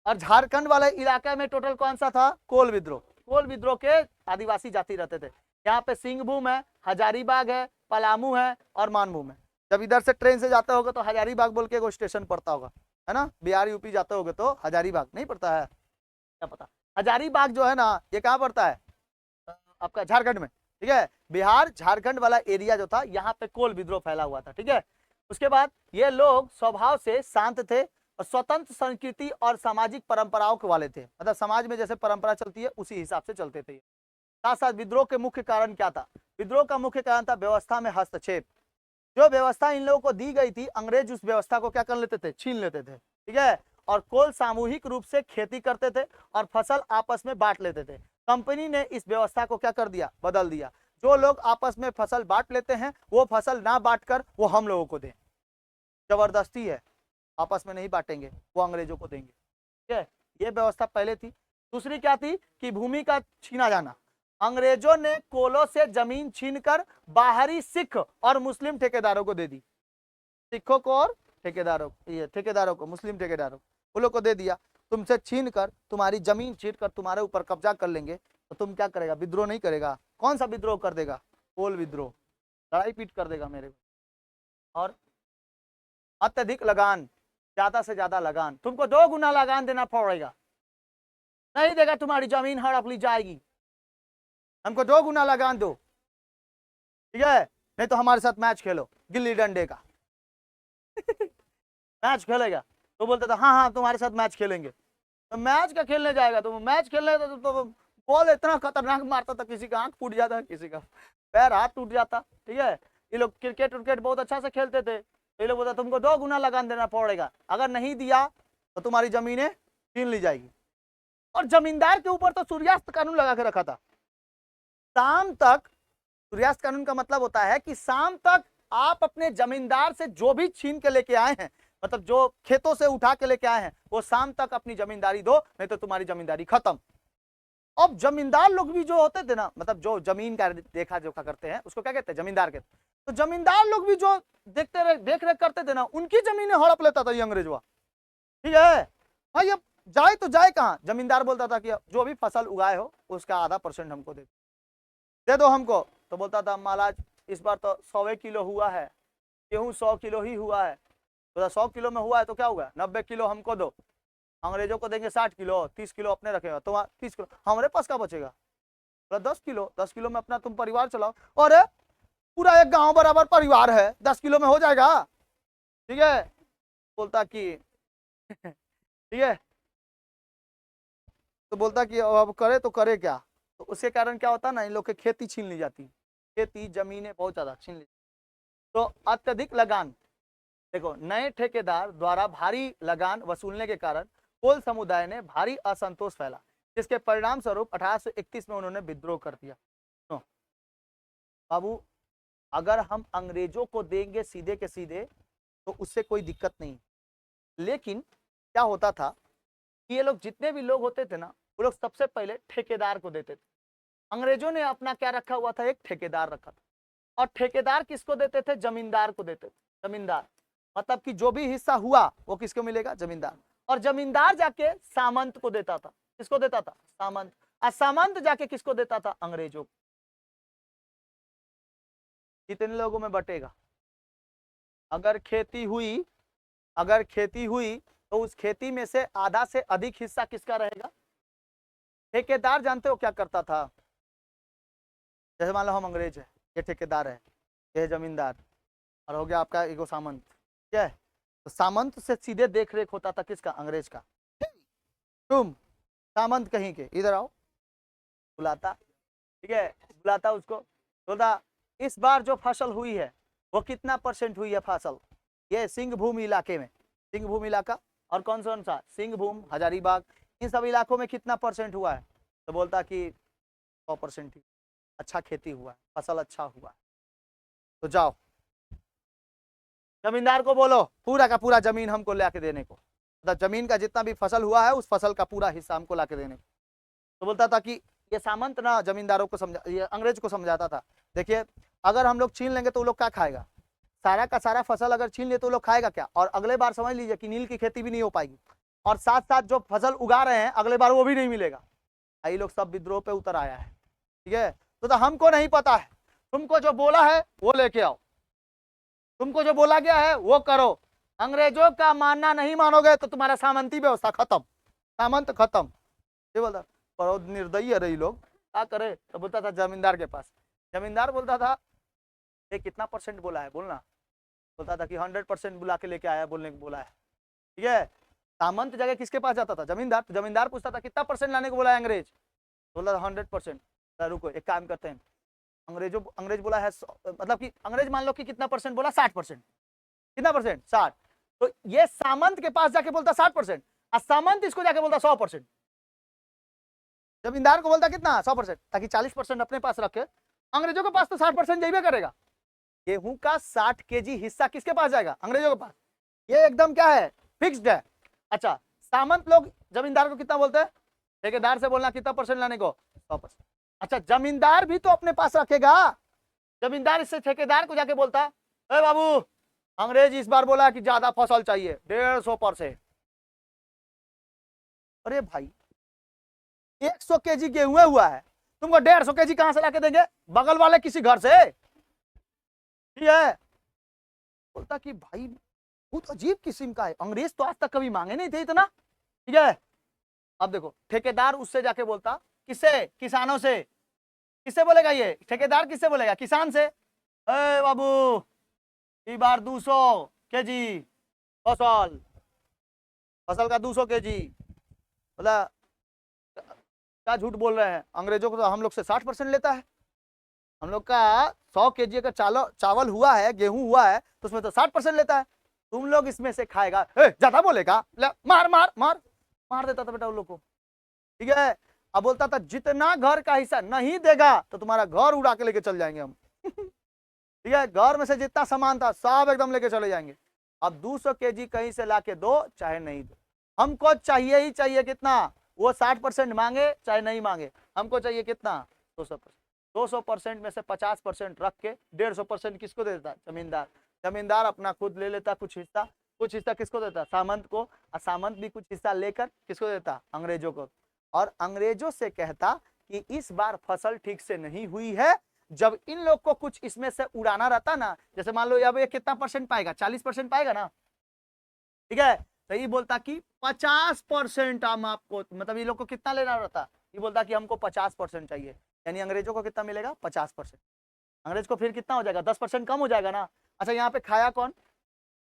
और झारखंड वाले इलाके में टोटल कौन सा था? कोल विद्रोह। कोल विद्रोह के आदिवासी जाति रहते थे। यहाँ पे सिंहभूम है, हजारीबाग है, पलामू है और मानभूम है। जब इधर से ट्रेन से जाते होगे तो हजारीबाग बोल के एगो स्टेशन पड़ता होगा, है ना? बिहार यूपी जाते होगे तो हजारीबाग नहीं पड़ता है? क्या पता। हजारीबाग जो है ना, ये कहाँ पड़ता है? आपका झारखंड में, ठीक है? बिहार झारखंड वाला एरिया जो था, यहाँ पे कोल विद्रोह फैला हुआ था, ठीक है? उसके बाद ये लोग स्वभाव से शांत थे और स्वतंत्र संस्कृति और सामाजिक परंपराओं के वाले थे, मतलब समाज में जैसे परंपरा चलती है उसी हिसाब से चलते थे। साथ साथ विद्रोह के मुख्य कारण क्या था? विद्रोह का मुख्य कारण था व्यवस्था में हस्तक्षेप। जो व्यवस्था इन लोगों को दी गई थी, अंग्रेज उस व्यवस्था को क्या कर लेते थे? छीन लेते थे, ठीक है? और कोल सामूहिक रूप से खेती करते थे और फसल आपस में बांट लेते थे। कंपनी ने इस व्यवस्था को क्या कर दिया? बदल दिया। जो लोग आपस में फसल बांट लेते हैं वो फसल ना बांटकर वो हम लोगों को दें, जबरदस्ती है, आपस में नहीं बांटेंगे, वो अंग्रेजों को देंगे, ठीक है? ये व्यवस्था पहले थी। दूसरी क्या थी कि भूमि का छीना जाना। अंग्रेजों ने कोलों से जमीन छीनकर बाहरी सिख और मुस्लिम ठेकेदारों को दे दी। सिखों को और ठेकेदारों, ये ठेकेदारों को, मुस्लिम ठेकेदारों, वो लोग को दे दिया। तुमसे छीन कर, तुम्हारी जमीन छीन कर तुम्हारे ऊपर कब्जा कर लेंगे, तो तुम क्या करेगा? विद्रोह नहीं करेगा? कौन सा विद्रोह कर देगा? कोल विद्रोह, लड़ाई पीट कर देगा मेरे। और अत्यधिक लगान, ज्यादा से ज्यादा लगान, तुमको 2 गुना लगान देना पड़ेगा, नहीं देगा तुम्हारी जमीन हड़प ली जाएगी, हमको 2 गुना लगान दो, ठीक है? नहीं तो हमारे साथ मैच खेलो गिल्ली डंडे का। मैच खेलेगा? तो बोलते था हाँ हाँ तुम्हारे साथ मैच खेलेंगे। तो मैच का खेलने जाएगा, तो मैच खेलने तो बॉल इतना खतरनाक मारता था, किसी का आंख फूट जाता, किसी का पैर हाथ टूट जाता। ठीक है, ये लोग क्रिकेट उर्केट बहुत अच्छा से खेलते थे। ये लोग बोलता तुमको 2 गुना लगान देना पड़ेगा, अगर नहीं दिया तो तुम्हारी जमीनें छीन ली जाएगी। और जमींदार के ऊपर तो सूर्यास्त कानून लगा के रखा था। शाम तक, सूर्यास्त कानून का मतलब होता है कि शाम तक आप अपने जमींदार से जो भी छीन के लेके आए हैं, मतलब जो खेतों से उठा के लेके आए हैं, वो शाम तक अपनी जमींदारी दो, नहीं तो तुम्हारी जमींदारी खत्म। अब जमींदार लोग भी जो होते थे ना, मतलब जो जमीन का देखा जोखा करते हैं उसको क्या कहते हैं, जमींदार कहते हैं। तो जमींदार लोग भी जो देखते रहे, देख रेख करते थे ना, उनकी जमीनें हड़प लेता था ये अंग्रेजवा। ठीक है भाई, अब जाए तो जाए कहाँ। जमींदार बोलता था कि जो भी फसल उगाए हो उसका आधा % हमको दे दो हमको। तो बोलता था महाराज इस बार तो 100 किलो हुआ है, गेहूं 100 किलो ही हुआ है। तो 100 किलो में हुआ है तो क्या हुआ, 90 किलो हमको दो, अंग्रेजों को देंगे 60 किलो, 30 किलो अपने रखेगा, तो 30 किलो हमारे पास क्या बचेगा। तो 10 किलो में अपना तुम परिवार चलाओ। और पूरा एक गांव बराबर परिवार है, 10 किलो में हो जाएगा। ठीक है, बोलता कि ठीक है, तो बोलता कि अब करे तो करे क्या। तो उसके कारण क्या होता ना, इन लोग की खेती छीन ली जाती, खेती जमीनें बहुत ज्यादा छीन ली। तो अत्यधिक लगान, देखो नए ठेकेदार द्वारा भारी लगान वसूलने के कारण कोल समुदाय ने भारी असंतोष फैला, जिसके परिणाम स्वरूप 1831 में उन्होंने विद्रोह कर दिया। तो बाबू, अगर हम अंग्रेजों को देंगे सीधे के सीधे तो उससे कोई दिक्कत नहीं, लेकिन क्या होता था कि ये लोग जितने भी लोग होते थे ना, वो लोग सबसे पहले ठेकेदार को देते थे। अंग्रेजों ने अपना क्या रखा हुआ था, एक ठेकेदार रखा था। और ठेकेदार किसको देते थे, जमींदार को देते थे। जमींदार मतलब कि जो भी हिस्सा हुआ वो किसको मिलेगा, जमींदार। और जमींदार जाके सामंत को देता था। किसको देता था, सामंत। और सामंत जाके किसको देता था, अंग्रेजों को। कितने लोगों में बटेगा, अगर खेती हुई, अगर खेती हुई तो उस खेती में से आधा से अधिक हिस्सा किसका रहेगा, ठेकेदार। जानते हो क्या करता था, जैसे मान लो हम अंग्रेज है, ये ठेकेदार है, ये जमींदार, और हो गया आपका एगो सामंत। ठीक है, तो सामंत से सीधे देख रेख होता था किसका, अंग्रेज का। तुम सामंत कहीं के, इधर आओ, बुलाता। ठीक है, बुलाता उसको, बोलता इस बार जो फसल हुई है वो कितना % हुई है फसल, ये सिंहभूम इलाके में, सिंहभूम इलाका और कौन सा, सिंहभूम, हजारीबाग, इन सब इलाकों में कितना % हुआ है। तो बोलता कि 100% ही, अच्छा खेती हुआ है, फसल अच्छा हुआ है। तो जाओ जमींदार को बोलो पूरा का पूरा जमीन हमको ला के देने को, मतलब जमीन का जितना भी फसल हुआ है उस फसल का पूरा हिस्सा हमको ला के देने को। तो बोलता था कि ये सामंत ना जमींदारों को समझा, ये अंग्रेज को समझाता था, देखिए अगर हम लोग छीन लेंगे तो वो लोग क्या खाएगा, सारा का सारा फसल अगर छीन ले तो वो लोग खाएगा क्या, और अगले बार समझ लीजिए कि नील की खेती भी नहीं हो पाएगी, और साथ साथ जो फसल उगा रहे हैं अगले बार वो भी नहीं मिलेगा। ये लोग सब विद्रोह पे उतर आया है। ठीक है, तो हमको नहीं पता है, तुमको जो बोला है वो लेके आओ, तुमको जो बोला गया है वो करो, अंग्रेजों का मानना नहीं मानोगे तो तुम्हारा सामंती व्यवस्था खत्म, सामंत खत्म। ये बोलता पर निर्दयी है रही लोग, क्या करे। तो बोलता था जमींदार के पास, जमींदार बोलता था ये कितना % बोला है बोलना, बोलता था कि 100% बुला के लेके आया, बोलने को बोला है। ठीक है, सामंत जगह किसके पास जाता था, जमींदार। तो जमींदार पूछता था कितना % लाने को बोला है अंग्रेज, बोला 100%। रुको एक काम करते हैं, अंग्रेज बोला है मतलब कि अंग्रेज मान लो कि कितना % बोला, 60%। कितना %, 60। तो ये सामंत के पास जाके बोलता 60%, और सामंत इसको जाके बोलता 100%। जमींदार को बोलता कितना, 100%, ताकि 40% अपने पास रखे। अंग्रेजों के पास तो 60% जाइए करेगा। गेहूं का 60 kg हिस्सा किसके पास जाएगा, अंग्रेजों के पास। ये एकदम क्या है, फिक्स्ड है। अच्छा, सामंत लोग जमींदार को कितना बोलते हैं, ठेकेदार से बोलना कितना % लाने को, 100%। अच्छा, जमींदार भी तो अपने पास रखेगा, जमींदार इससे ठेकेदार को जाके बोलता ए बाबू अंग्रेज इस बार बोला कि ज्यादा फसल चाहिए, 150%। अरे भाई 100 kg गेहूं हुआ है, तुमको 150 kg कहां से लाके देंगे, बगल वाले किसी घर से। ठीक है, बोलता कि भाई बहुत अजीब किस्म का है, अंग्रेज तो आज तक कभी मांगे नहीं थे इतना। ठीक है, अब देखो ठेकेदार उससे जाके बोलता, किससे, किसानों से। किससे बोलेगा ये ठेकेदार, किससे बोलेगा, किसान से। ए बाबू इस बार 200 kg फसल, फसल का 200 kg, बोला क्या झूठ बोल रहे हैं, अंग्रेजों को तो हम लोग से 60% लेता है। हम लोग का 100 केजी का चावल हुआ है, गेहूं हुआ है, तो उसमें तो 60% लेता है। तुम लोग इसमें से खाएगा, ज्यादा बोलेगा, मार मार मार मार देता था बेटा उन लोग को, ठीक है। अब बोलता था जितना घर का हिस्सा नहीं देगा तो तुम्हारा घर उड़ा के लेके चल जाएंगे हम ठीक है, घर में से जितना सामान था सब एकदम लेके चले जाएंगे। अब 200 केजी कहीं से लाके दो चाहे नहीं दो, हमको चाहिए ही चाहिए कितना, वो 60% मांगे चाहे नहीं मांगे, हमको चाहिए कितना 200%। 200% में से 50% रख के 150% किसको दे देता, जमींदार। जमींदार अपना खुद ले लेता कुछ हिस्सा किसको देता, सामंत को, और सामंत भी कुछ हिस्सा लेकर किसको देता, अंग्रेजों को। और अंग्रेजों से कहता कि इस बार फसल ठीक से नहीं हुई है, जब इन लोग को कुछ इसमें से उड़ाना रहता ना, जैसे मान लो अब ये कितना परसेंट पाएगा, 40% पाएगा ना, ठीक है, तो ये बोलता कि 50% हम आपको, मतलब ये लोग को कितना लेना रहता, ये बोलता कि हमको 50% चाहिए, यानी अंग्रेजों को कितना मिलेगा 50%। अंग्रेज को फिर कितना हो जाएगा, 10% कम हो जाएगा ना। अच्छा यहाँ पे खाया कौन,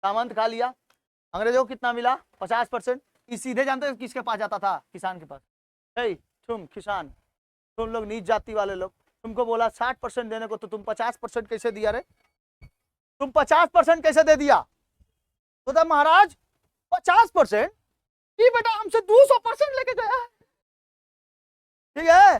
सामंत खा लिया, अंग्रेजों को कितना मिला 50%। ये सीधे जानते हैं किसके पास जाता था, किसान के पास। तुम किसान, तुम लोग नीच जाति वाले लोग, तुमको बोला 60% देने को, तो तुम 50% कैसे दिया रे, तुम 50% कैसे दे दिया। तो महाराज 50%, ये बेटा हमसे 200% लेके गया है, ठीक है,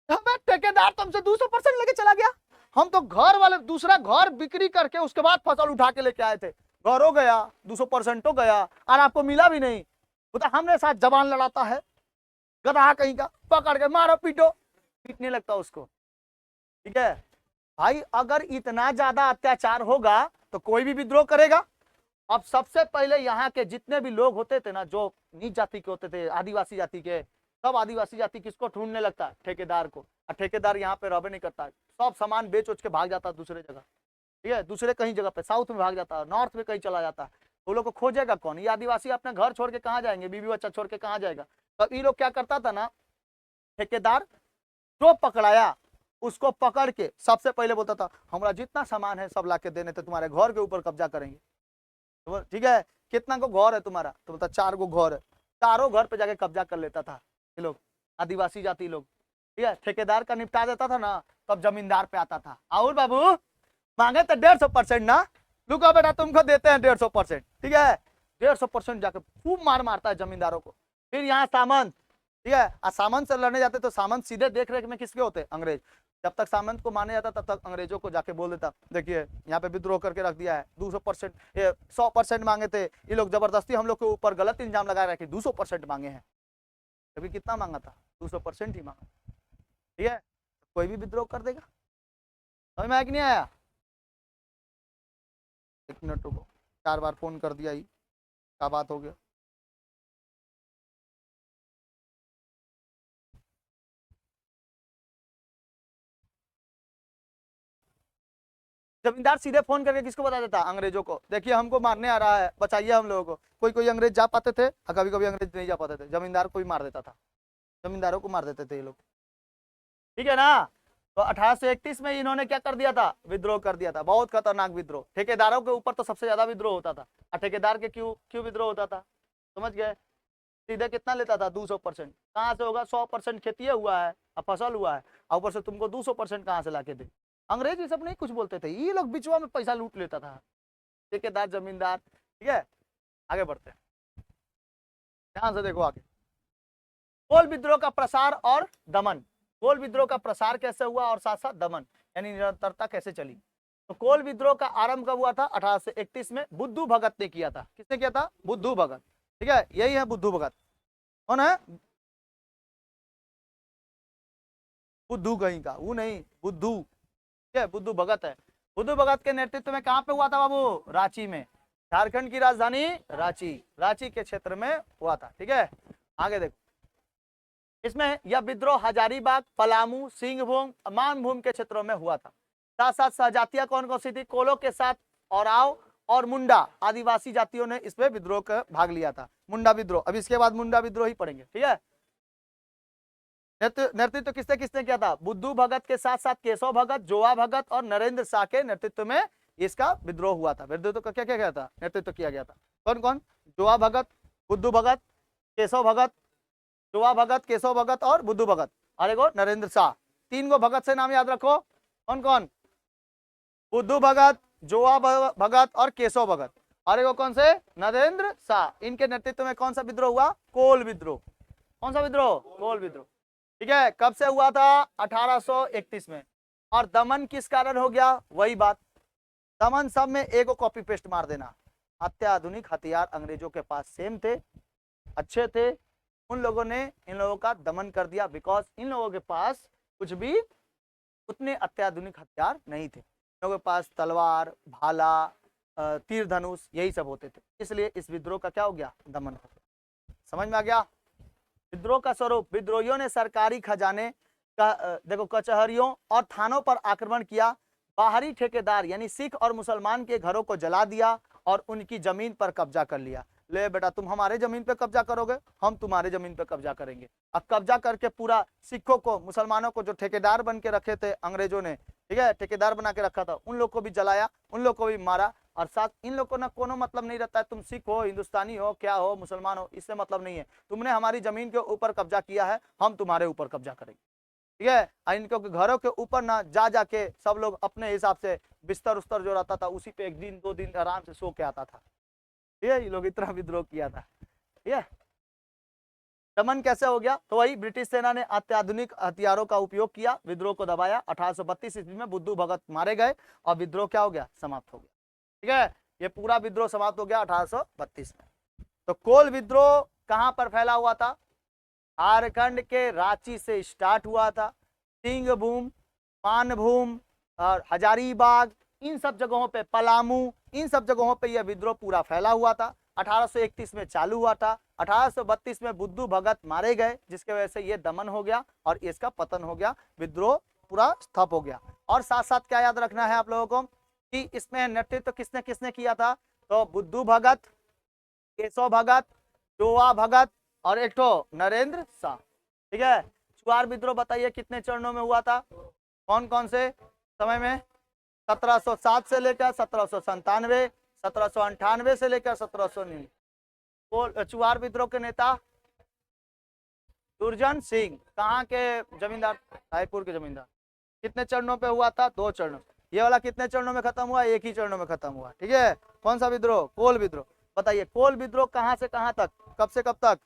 हमें ठेकेदार तुमसे 200% लेके चला गया। हम तो घर वाले दूसरा घर बिक्री करके उसके बाद फसल उठा के लेके आए थे, घर हो गया 200% तो गया, और आपको मिला भी नहीं। बता हमने साथ जबान लड़ाता है, गधा कहीं का, पकड़ के मारो पीटो, पीटने लगता उसको, ठीक है भाई। अगर इतना ज्यादा अत्याचार होगा तो कोई भी विद्रोह करेगा। अब सबसे पहले यहाँ के जितने भी लोग होते थे ना, जो नीच जाति के होते थे, आदिवासी जाति के, सब आदिवासी जाति किसको ढूंढने लगता है, ठेकेदार को। और ठेकेदार यहाँ पे रहबे नहीं करता, सब सामान बेच उच के भाग जाता है दूसरे जगह, ठीक है, दूसरे कहीं जगह पे, साउथ में भाग जाता है, नॉर्थ में कहीं चला जाता है। वो लोग को खोजेगा कौन, ये आदिवासी अपने घर छोड़ के कहाँ जाएंगे, बीवी बच्चा छोड़ के कहाँ जाएगा। तो ये लोग क्या करता था ना, ठेकेदार जो पकड़ाया उसको पकड़ के सबसे पहले बोलता था हमारा जितना सामान है सब लाके देने थे, तुम्हारे घर के ऊपर कब्जा करेंगे। तो ठीक है, कितना को घर है तुम्हारा, तो बोलता 4 गो घर है, चारों घर पे जाके कब्जा कर लेता था ये लोग, आदिवासी जाति लोग, ठीक है। ठेकेदार का निपटा देता था ना, तब जमींदार पे आता था, और बाबू मांगे तो 150% ना, लुका बेटा तुमको देते हैं 150%, ठीक है। 150% जाके खूब मार मारता है जमींदारों को। फिर यहाँ सामंत, ठीक है, सामंत से लड़ने जाते तो सामंत सीधे देख रेख में किसके होते, अंग्रेज। जब तक सामंत को माने जाता तब तक अंग्रेजों को जाके बोल देता देखिए यहाँ पे विद्रोह करके रख दिया है, 200%, 100% मांगे थे ये लोग, जबरदस्ती हम लोग के ऊपर गलत इल्जाम लगा रहे कि 200% मांगे हैं, कभी कितना मांगा था, 200% ही मांगा, ठीक है। कोई भी विद्रोह कर देगा, समझ में आया कि नहीं आया। 1 मिनट रुको, 4 बार फोन कर दिया, ही क्या बात हो गया। जमींदार सीधे फोन करके किसको बता देता, अंग्रेजों को, देखिए हमको मारने आ रहा है, बचाइए हम लोगों को। कोई कोई अंग्रेज जा पाते थे और कभी कभी अंग्रेज नहीं जा पाते थे, जमींदार को भी मार देता था, जमींदारों को मार देते थे ये लोग, ठीक है ना। तो 1831 में इन्होंने क्या कर दिया था, विद्रोह कर दिया था, बहुत खतरनाक विद्रोह। ठेकेदारों के ऊपर तो सबसे ज्यादा विद्रोह होता था, और ठेकेदार के क्यों क्यों विद्रोह होता था, समझ गए। सीधे कितना लेता था 200%, कहाँ से होगा, 100% खेती हुआ है और फसल हुआ है, और ऊपर से तुमको 200% कहाँ से लाके दे। अंग्रेज ये सब नहीं कुछ बोलते थे, ये लोग बिचवा में पैसा लूट लेता था, ठेकेदार जमींदार, ठीक है। आगे बढ़ते हैं, ध्यान से देखो आगे। कोल विद्रोह का प्रसार और दमन, कोल विद्रोह का प्रसार कैसे हुआ और साथ साथ दमन यानी निरंतरता कैसे चली। तो कोल विद्रोह का आरंभ कब हुआ था, 1831 में बुद्धू भगत ने किया था। किसने किया था, बुद्धू भगत, ठीक है, यही है बुद्धू भगत। कौन है, बुद्धू कहीं का, वो नहीं, बुद्धू, ठीक है, बुद्धू भगत है। बुद्धू भगत के नेतृत्व में कहां पे हुआ था बाबू, रांची में, झारखंड की राजधानी रांची, रांची के क्षेत्र में हुआ था, ठीक है। आगे देखो, इसमें यह विद्रोह हजारीबाग, पलामू, सिंहभूम, मानभूम के क्षेत्रों में हुआ था। साथ साथ सहजातियां कौन कौन सी थी, कोलो के साथ औराव और मुंडा आदिवासी जातियों ने इसमें विद्रोह का भाग लिया था, मुंडा विद्रोह। अब इसके बाद मुंडा विद्रोह ही पढ़ेंगे, ठीक है। नेतृत्व किसने किसने किया था, बुद्धू भगत के साथ साथ केशव भगत, जोआ भगत और नरेंद्र शाह के नेतृत्व में इसका विद्रोह हुआ था। विद्रोह का क्या क्या किया था, नेतृत्व किया गया था, कौन कौन, जोआ भगत, बुद्धू भगत, केशव भगत, जोवा भगत, केशव भगत और बुद्धू भगत, और एगो नरेंद्र शाह। 3 गो भगत से नाम याद रखो, कौन कौन? बुद्धू भगत, जोवा भगत और केशव भगत, और एगो कौन से? नरेंद्र शाह। इनके नेतृत्व में कौन सा विद्रोह हुआ? कोल विद्रोह। कौन सा विद्रोह? कोल विद्रोह। ठीक है, कब से हुआ था? 1831 में। और दमन किस कारण हो गया? वही बात, दमन सब में एगो कॉपी पेस्ट मार देना। अत्याधुनिक हथियार अंग्रेजों के पास सेम थे, अच्छे थे, उन लोगों ने इन लोगों का दमन कर दिया, बिकॉज इन लोगों के पास कुछ भी उतने अत्याधुनिक हथियार नहीं थे। इन लोगों के पास तलवार, भाला, तीर धनुष यही सब होते थे, इसलिए इस विद्रोह का क्या हो गया? दमन हो गया। समझ में आ गया? विद्रोह का स्वरूप, विद्रोहियों ने सरकारी खजाने का देखो कचहरियों और थानों पर आक्रमण किया, बाहरी ठेकेदार यानी सिख और मुसलमान के घरों को जला दिया और उनकी जमीन पर कब्जा कर लिया। ले बेटा, तुम हमारे जमीन पे कब्जा करोगे, हम तुम्हारे जमीन पे कब्जा करेंगे। अब कब्जा करके पूरा सिखों को, मुसलमानों को जो ठेकेदार बन के रखे थे अंग्रेजों ने, ठीक है, ठेकेदार बना के रखा था, उन लोग को भी जलाया, उन लोग को भी मारा। और साथ इन लोग को ना कोनो मतलब नहीं रहता है तुम सिख हो, हिंदुस्तानी हो, क्या हो, मुसलमान हो, इससे मतलब नहीं है। तुमने हमारी जमीन के ऊपर कब्जा किया है, हम तुम्हारे ऊपर कब्जा करेंगे। ठीक है, इनके घरों के ऊपर ना जा जाके सब लोग अपने हिसाब से बिस्तर उस्तर जो रहता था उसी पे 1 दिन 2 दिन आराम से सो के आता था। ये लोग इतना विद्रोह किया था। ठीक है, दमन कैसे हो गया? तो वही ब्रिटिश सेना ने अत्याधुनिक हथियारों का उपयोग किया, विद्रोह को दबाया। 1832 ईस्वी में बुद्धू भगत मारे गए और विद्रोह क्या हो गया? समाप्त हो गया। ठीक है, ये पूरा विद्रोह समाप्त हो गया 1832 में। तो कोल विद्रोह कहां पर फैला हुआ था? झारखंड के रांची से स्टार्ट हुआ था, सिंहभूम, मानभूम और हजारीबाग, इन सब जगहों पे, पलामू, इन सब जगहों पे यह विद्रोह पूरा फैला हुआ था। 1831 में चालू हुआ था, 1832 में बुद्धू भगत मारे गए, जिसके वजह से ये दमन हो गया और इसका पतन हो गया, विद्रोह पूरा स्थप हो गया। और साथ साथ क्या याद रखना है आप लोगों को कि इसमें नेतृत्व किसने किसने किया था? तो बुद्धू भगत, केशव भगत, जोवा भगत और एक तो नरेंद्र शाह। ठीक है, चुआर विद्रोह बताइए कितने चरणों में हुआ था? कौन कौन से समय में? 1707 से लेकर 1797, 1798 से लेकर 1799। चुआर विद्रोह के नेता दुर्जन सिंह, कहाँ के जमींदार? रायपुर के जमींदार। कितने चरणों पे हुआ था? 2 चरणों। ये वाला कितने चरणों में खत्म हुआ? 1 ही चरणों में खत्म हुआ। ठीक है, कौन सा विद्रोह? कोल विद्रोह। बताइए कोल विद्रोह कहां से कहां तक, कब से कब तक?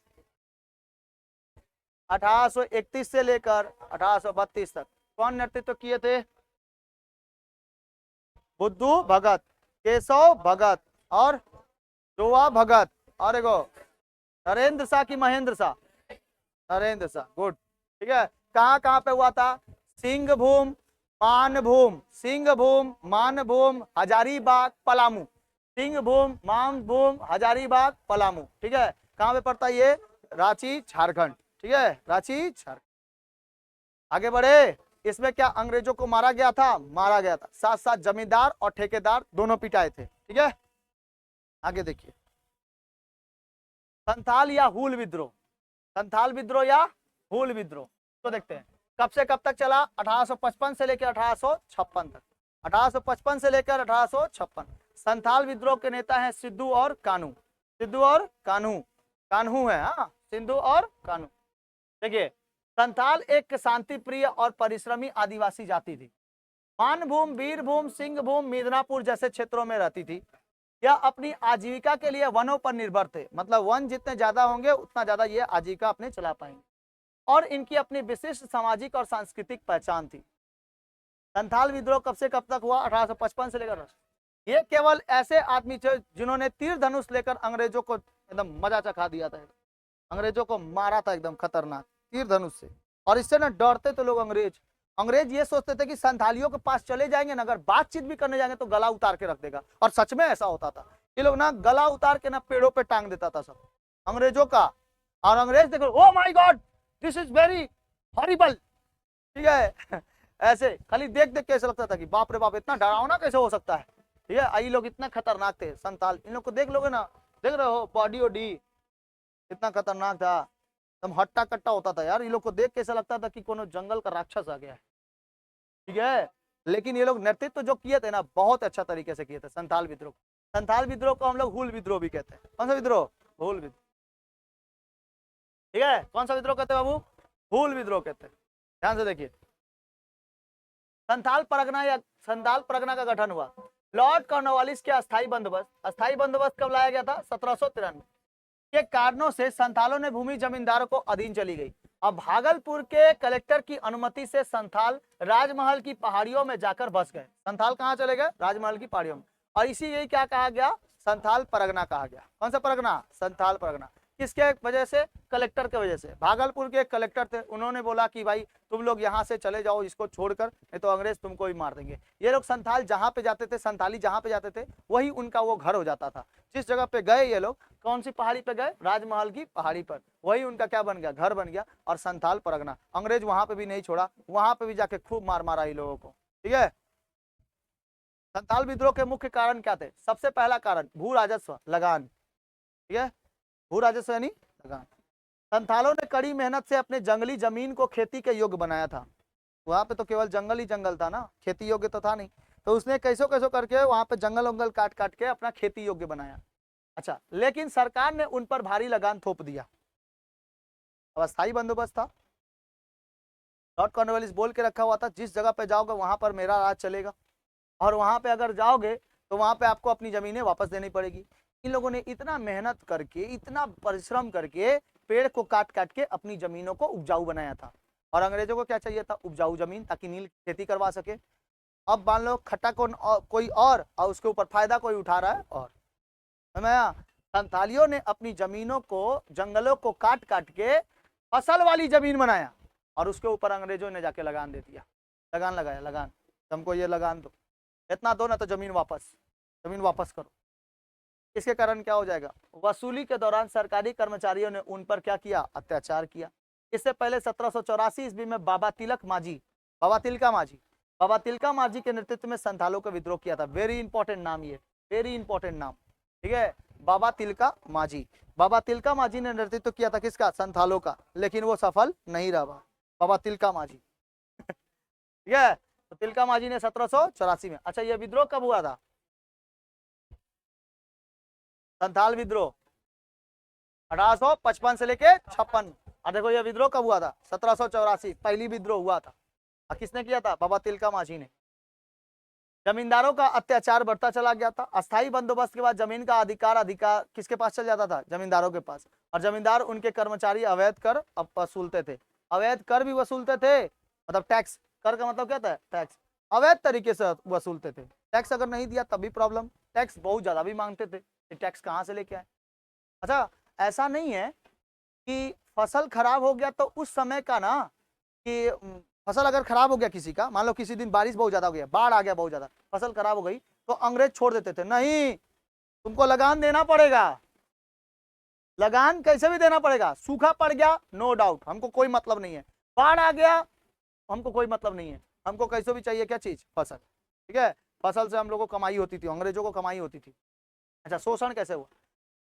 1831 से लेकर 1832 तक। कौन नेतृत्व किए थे? बुद्धू भगत, केशव भगत और जोवा भगत और एगो नरेंद्र शाह की महेंद्र शाह? नरेंद्र शाह, गुड। ठीक है, कहां कहां पे हुआ था? सिंहभूम, मानभूम, सिंहभूम, मानभूम, हजारीबाग, पलामू। सिंहभूम, मानभूम, हजारीबाग, पलामू। ठीक है, कहां पे पड़ता है ये? रांची, झारखंड। ठीक है, रांची, झारखंड। आगे बढ़े, इसमें क्या अंग्रेजों को मारा गया था? मारा गया था, साथ साथ जमींदार और ठेकेदार दोनों पिटाए थे। ठीक है, आगे देखिए, संथाल या हूल विद्रोह। संथाल विद्रोह या हूल विद्रोह तो देखते हैं कब से कब तक चला? 1855 से लेकर 1856 तक। 1855 से लेकर 1856। संथाल विद्रोह के नेता हैं सिद्धू और कान्हू। सिद्धू और कान्हू, कान्हू है, हाँ, सिद्धू और कान्हू। देखिए, संथाल एक शांति प्रिय और परिश्रमी आदिवासी जाति थी। मानभूम, वीरभूम, सिंहभूम, मिदनापुर जैसे क्षेत्रों में रहती थी। यह अपनी आजीविका के लिए वनों पर निर्भर थे, मतलब वन जितने ज्यादा होंगे उतना ज्यादा ये आजीविका अपने चला पाएंगे, और इनकी अपनी विशिष्ट सामाजिक और सांस्कृतिक पहचान थी। संथाल विद्रोह कब से कब तक हुआ? 1855 से लेकर। ये केवल ऐसे आदमी थे जिन्होंने तीर धनुष लेकर अंग्रेजों को एकदम मजा चखा दिया था, अंग्रेजों को मारा था एकदम खतरनाक तीर धनुष से, और इससे ना डरते थे लोग। अंग्रेज ये सोचते थे कि संथालियों के पास चले जाएंगे ना, अगर बातचीत भी करने जाएंगे तो गला उतार के रख देगा, और सच में ऐसा होता था। ये लोग ना गला उतार के ना पेड़ों पे टांग देता था सब अंग्रेजों का, और अंग्रेज देखो, oh my God, this is very horrible. ठीक है, ऐसे खाली देख देख के ऐसा लगता था कि बाप रे बाप, इतना डरावना कैसे हो सकता है। ठीक है, ये लोग इतना खतरनाक थे संथाल। इन लोग को देख लोगे ना, देख रहे हो बॉडी वॉडी इतना खतरनाक था, एकदम हट्टा कट्टा होता था यार। ये लोग को देख के ऐसा लगता था कि कोनो जंगल का राक्षस आ गया है। ठीक है, लेकिन ये लोग नेतृत्व जो किए थे ना, बहुत अच्छा तरीके से किए थे संथाल विद्रोह। संथाल विद्रोह को हम लोग हूल विद्रोह भी कहते हैं। कौन सा विद्रोह? हूल विद्रोह। ठीक है, कौन सा विद्रोह कहते हैं बाबू? हूल विद्रोह कहते हैं। ध्यान से देखिए, संथाल परगना या संथाल परगना का गठन हुआ। लॉर्ड कॉर्नवालिस के अस्थायी बंदोबस्त कब लाया गया था? 1793 के कारणों से संथालों ने भूमि जमींदारों को अधीन चली गई। अब भागलपुर के कलेक्टर की अनुमति से संथाल राजमहल की पहाड़ियों में जाकर बस गए। संथाल कहाँ चले गए? राजमहल की पहाड़ियों में। और इसी यही क्या कहा गया? संथाल परगना कहा गया। कौन सा परगना? संथाल परगना। किसके वजह से? कलेक्टर के वजह से। भागलपुर के कलेक्टर थे, उन्होंने बोला कि भाई तुम लोग यहाँ से चले जाओ इसको छोड़कर, नहीं तो अंग्रेज तुमको ही मार देंगे। ये लोग संथाल जहाँ पे जाते थे, संथाली जहाँ पे जाते थे, वही उनका वो घर हो जाता था। जिस जगह पे गए ये लोग, कौन सी पहाड़ी पे गए? राजमहल की पहाड़ी पर, वही उनका क्या बन गया? घर बन गया। और संथाल परगना, अंग्रेज वहां पे भी नहीं छोड़ा, वहां पे भी जाके खूब मार मारा इन लोगों को। ठीक है, संथाल विद्रोह के मुख्य कारण क्या थे? सबसे पहला कारण भू राजस्व, लगान। ठीक है, भू राजस्व यानी लगान। संथालों ने कड़ी मेहनत से अपने जंगली जमीन को खेती के योग्य बनाया था। वहां पे तो केवल जंगल ही जंगल था ना, खेती योग्य तो था नहीं। तो उसने कैसो कैसो करके वहां पे जंगल वंगल काट काट के अपना खेती योग्य बनाया। अच्छा, लेकिन सरकार ने उन पर भारी लगान थोप दिया। अब अस्थायी बंदोबस्त था, लॉर्ड कॉर्नवालिस बोल के रखा हुआ था जिस जगह पे जाओगे वहां पर मेरा राज चलेगा, और वहां पे अगर जाओगे तो वहां पे आपको अपनी जमीनें वापस देनी पड़ेगी। इन लोगों ने इतना मेहनत करके, इतना परिश्रम करके पेड़ को काट काट के अपनी जमीनों को उपजाऊ बनाया था। और अंग्रेजों को क्या चाहिए था? उपजाऊ जमीन, ताकि नील खेती करवा सके। अब मान लो खट्टा कोई और उसके ऊपर फायदा कोई उठा रहा है। और संथालियों ने अपनी जमीनों को, जंगलों को काट काट के फसल वाली जमीन बनाया, और उसके ऊपर अंग्रेजों ने जाके लगान दे दिया। लगान लगाया, लगान, हमको ये लगान दो, इतना दो ना तो जमीन वापस करो। इसके कारण क्या हो जाएगा? वसूली के दौरान सरकारी कर्मचारियों ने उन पर क्या किया? अत्याचार किया। इससे पहले 1784 ईस्वी में बाबा तिलका मांझी के नेतृत्व में संथालों का विद्रोह किया था। वेरी इंपॉर्टेंट नाम, ये वेरी इंपॉर्टेंट नाम। ठीक है, बाबा तिलका मांझी ने नेतृत्व किया था किसका? संथालों का, लेकिन वो सफल नहीं रहा बाबा तिलका मांझी। ठीक है, तो तिलका मांझी ने 1784 में। अच्छा, ये विद्रोह कब हुआ था? संथाल विद्रोह 1855 से लेके 56। और देखो ये विद्रोह कब हुआ था? 1784, पहली विद्रोह हुआ था। और किसने किया था? बाबा तिलका मांझी ने। जमींदारों का अत्याचार बढ़ता चला गया था। अस्थायी बंदोबस्त के बाद जमीन का अधिकार किसके पास चल जाता था? जमींदारों के पास। और जमींदार उनके कर्मचारी अवैध कर वसूलते थे। अवैध कर भी वसूलते थे, मतलब टैक्स। कर का मतलब क्या था? टैक्स। अवैध तरीके से वसूलते थे। टैक्स अगर नहीं दिया तब भी प्रॉब्लम, टैक्स बहुत ज्यादा भी मांगते थे। टैक्स कहाँ से लेके आए? अच्छा, ऐसा नहीं है कि फसल खराब हो गया तो उस समय का ना, कि फसल अगर खराब हो गया किसी का, मान लो किसी दिन बारिश बहुत ज्यादा हो गया, बाढ़ आ गया बहुत ज्यादा, फसल खराब हो गई, तो अंग्रेज छोड़ देते थे। नहीं, तुमको लगान देना पड़ेगा। लगान कैसे भी देना पड़ेगा। सूखा पड़ गया, नो डाउट, हमको कोई मतलब नहीं है। बाढ़ आ गया, हमको कोई मतलब नहीं है। हमको कैसे भी चाहिए क्या चीज? फसल। ठीक है, फसल से हम लोगों को कमाई होती थी, अंग्रेजों को कमाई होती थी। अच्छा, शोषण कैसे हुआ?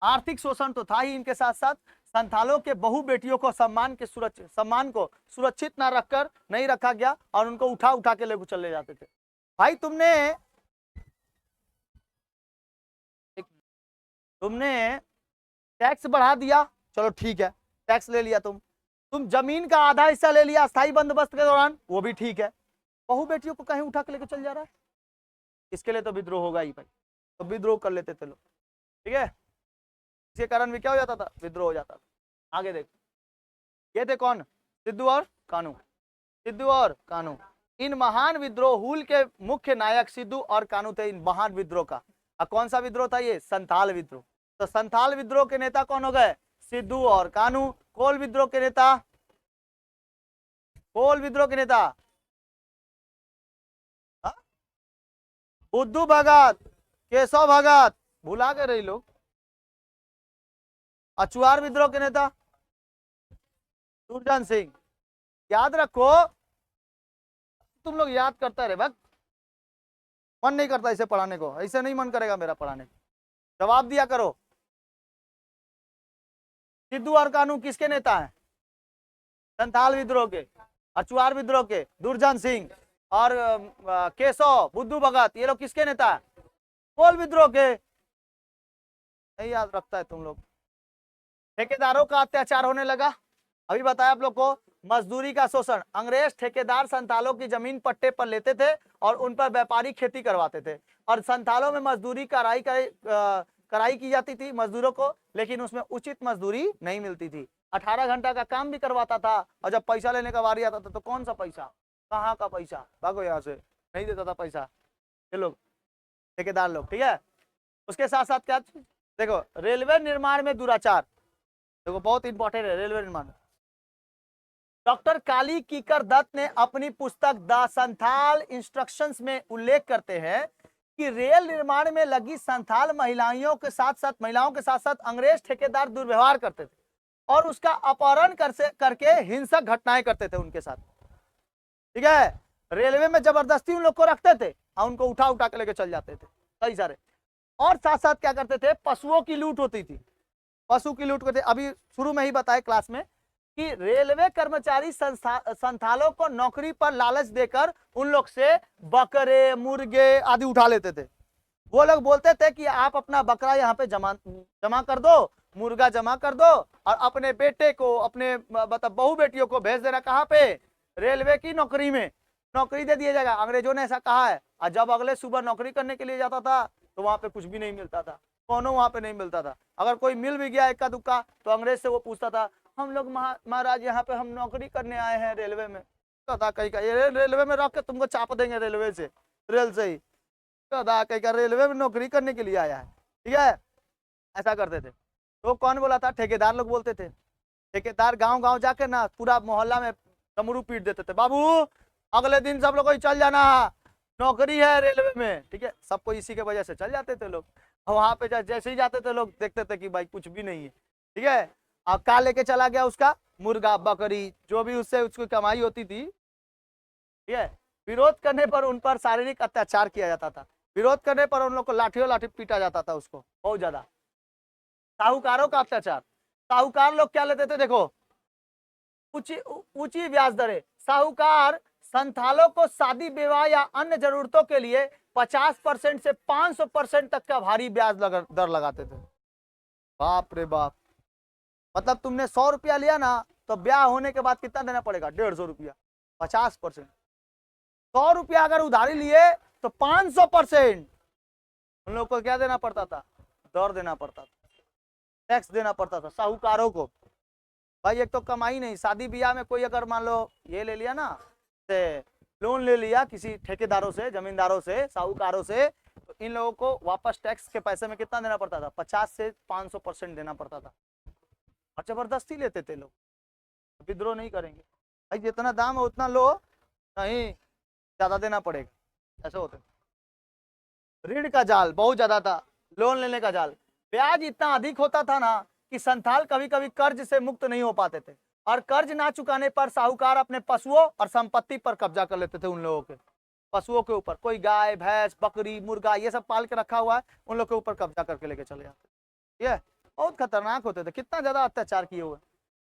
आर्थिक शोषण तो था ही, इनके साथ साथ संथालों के बहु बेटियों को सम्मान को सुरक्षित ना रखकर नहीं रखा गया, और उनको उठा उठा के लेकर चले जाते थे। भाई तुमने टैक्स बढ़ा दिया, चलो ठीक है, टैक्स ले लिया। तुम जमीन का आधा हिस्सा ले लिया अस्थायी बंदोबस्त के दौरान, वो भी ठीक है। बहु बेटियों को कहीं उठा के लेकर चल जा रहा है, इसके लिए तो विद्रोह होगा ही भाई। तो विद्रोह कर लेते थे लोग। ठीक है, इसके कारण भी क्या हो जाता था? विद्रोह हो जाता था। आगे देखो, ये थे कौन? सिद्धू और कान्हू। इन महान विद्रोह, हुल के मुख्य नायक सिद्धू और कान्हू थे इन महान विद्रोह का। और कौन सा विद्रोह था ये? संथाल विद्रोह। तो संथाल विद्रोह के नेता कौन हो गए? सिद्धू और कान्हू। कोल विद्रोह के नेता बुद्धू भगत, केशव भगत, भुला गए रही लोग। अचुआर विद्रोह के नेता दुर्जन सिंह। याद रखो, तुम लोग याद करते रहे, भक्त मन नहीं करता इसे पढ़ाने को, ऐसे नहीं मन करेगा मेरा पढ़ाने को। जवाब दिया करो। सिद्धू और कान्हू किसके नेता हैं? संथाल विद्रोह के। अचुआर विद्रोह के दुर्जन सिंह और केशव, बुद्धू भगत, ये लोग किसके नेता है? कोल विद्रोह के। नहीं याद रखता है तुम लोग। ठेकेदारों का अत्याचार होने लगा। अभी बताया आप लोग को। मजदूरी का शोषण, अंग्रेज ठेकेदार संथालों की जमीन पट्टे पर लेते थे और उन पर व्यापारी खेती करवाते थे, और संथालों में मजदूरी कराई की जाती थी मजदूरों को, लेकिन उसमें उचित मजदूरी नहीं मिलती थी। 18 घंटा का काम भी करवाता था, और जब पैसा लेने का बारी आता था तो कौन सा पैसा, कहाँ का पैसा, भागो यहाँ से, नहीं देता था पैसा ये लोग, ठेकेदार लोग, ठीक है। उसके साथ साथ क्या, देखो रेलवे निर्माण में दुराचार, देखो बहुत इंपॉर्टेंट है रेलवे निर्माण। डॉक्टर काली कीकर दत्त ने अपनी पुस्तक द संथाल इंस्ट्रक्शंस में उल्लेख करते हैं कि रेल निर्माण में लगी संथाल महिलाओं के साथ साथ अंग्रेज ठेकेदार दुर्व्यवहार करते थे और उसका अपहरण करके हिंसक घटनाएं करते थे उनके साथ, ठीक है। रेलवे में जबरदस्ती उन लोग को रखते थे और उनको उठा उठा के लेके चल जाते थे कई सारे। और साथ साथ क्या करते थे, पशुओं की लूट होती थी, पशु की लूट करते। अभी शुरू में ही बताए क्लास में कि रेलवे कर्मचारी संथालों को नौकरी पर लालच देकर उन लोग से बकरे मुर्गे आदि उठा लेते थे। वो लोग बोलते थे कि आप अपना बकरा यहाँ पे जमा कर दो, मुर्गा जमा कर दो, और अपने बेटे को, अपने मतलब बहू बेटियों को भेज देना कहाँ पे, रेलवे की नौकरी में, नौकरी दे दिया जाएगा। अंग्रेजों ने ऐसा कहा है। और जब अगले सुबह नौकरी करने के लिए जाता था तो वहां पे कुछ भी नहीं मिलता था, कोनो वहां पे नहीं मिलता था। अगर कोई मिल भी गया इक्का दुक्का तो अंग्रेज से वो पूछता था, हम लोग महाराज यहाँ पे हम नौकरी करने आए हैं रेलवे में। कदा कहीं का ये रेलवे में रख के तुमको चाप देंगे रेलवे से, रेल से ही, कदा कहीं का रेलवे में नौकरी करने के लिए आया है, ठीक है। ऐसा करते थे। तो कौन बोला था, ठेकेदार लोग बोलते थे। ठेकेदार गांव गांव जाके ना पूरा मोहल्ला में डमरू पीट देते थे, बाबू अगले दिन सब लोग चल जाना, नौकरी है रेलवे में, ठीक है। सबको इसी के वजह से चल जाते थे लोग। और वहां पे जैसे ही जाते थे लोग देखते थे कि भाई कुछ भी नहीं है, ठीक है। अब क्या लेके चला गया, उसका मुर्गा बकरी जो भी उससे उसकी कमाई होती थी, ठीक है। विरोध करने पर उन पर शारीरिक अत्याचार किया जाता था, विरोध करने पर उन लोग को लाठियों लाठी पीटा जाता था उसको बहुत ज्यादा। साहूकारों का अत्याचार, साहूकार लोग क्या लेते थे, देखो ऊंची ब्याज दरें। साहूकार संथालों को शादी विवाह या अन्य जरूरतों के लिए 50% से 500% तक का भारी ब्याज दर लगाते थे। बाप रे बाप, मतलब तुमने 100 रुपया लिया ना तो ब्याह होने के बाद कितना देना पड़ेगा, 150 रुपया, 50%। 100 रुपया अगर उधारी लिए तो 500% उन लोग को क्या देना पड़ता था, दर देना पड़ता था, टैक्स देना पड़ता था साहूकारों को। भाई एक तो कमाई नहीं, शादी ब्याह में कोई अगर मान लो ये ले लिया ना, से लोन ले लिया किसी ठेकेदारों से, जमींदारों से, साहूकारों से, तो इन लोगों को वापस टैक्स के पैसे में कितना देना पड़ता था, 50 से 500% देना पड़ता था। और जबरदस्ती लेते थे लोग, विद्रोह नहीं करेंगे भाई, जितना दाम है उतना लो, नहीं ज्यादा देना पड़ेगा, ऐसे होते। ऋण का जाल बहुत ज्यादा था, लोन लेने का जाल, ब्याज इतना अधिक होता था ना कि संथाल कभी कभी कर्ज से मुक्त नहीं हो पाते थे, और कर्ज ना चुकाने पर साहूकार अपने पशुओं और संपत्ति पर कब्जा कर लेते थे। उन लोगों के पशुओं के ऊपर, कोई गाय भैंस बकरी मुर्गा ये सब पाल के रखा हुआ है, उन लोग के ऊपर कब्जा करके लेके चले जाते, ठीक है। बहुत खतरनाक होते थे, कितना ज्यादा अत्याचार किए हुए,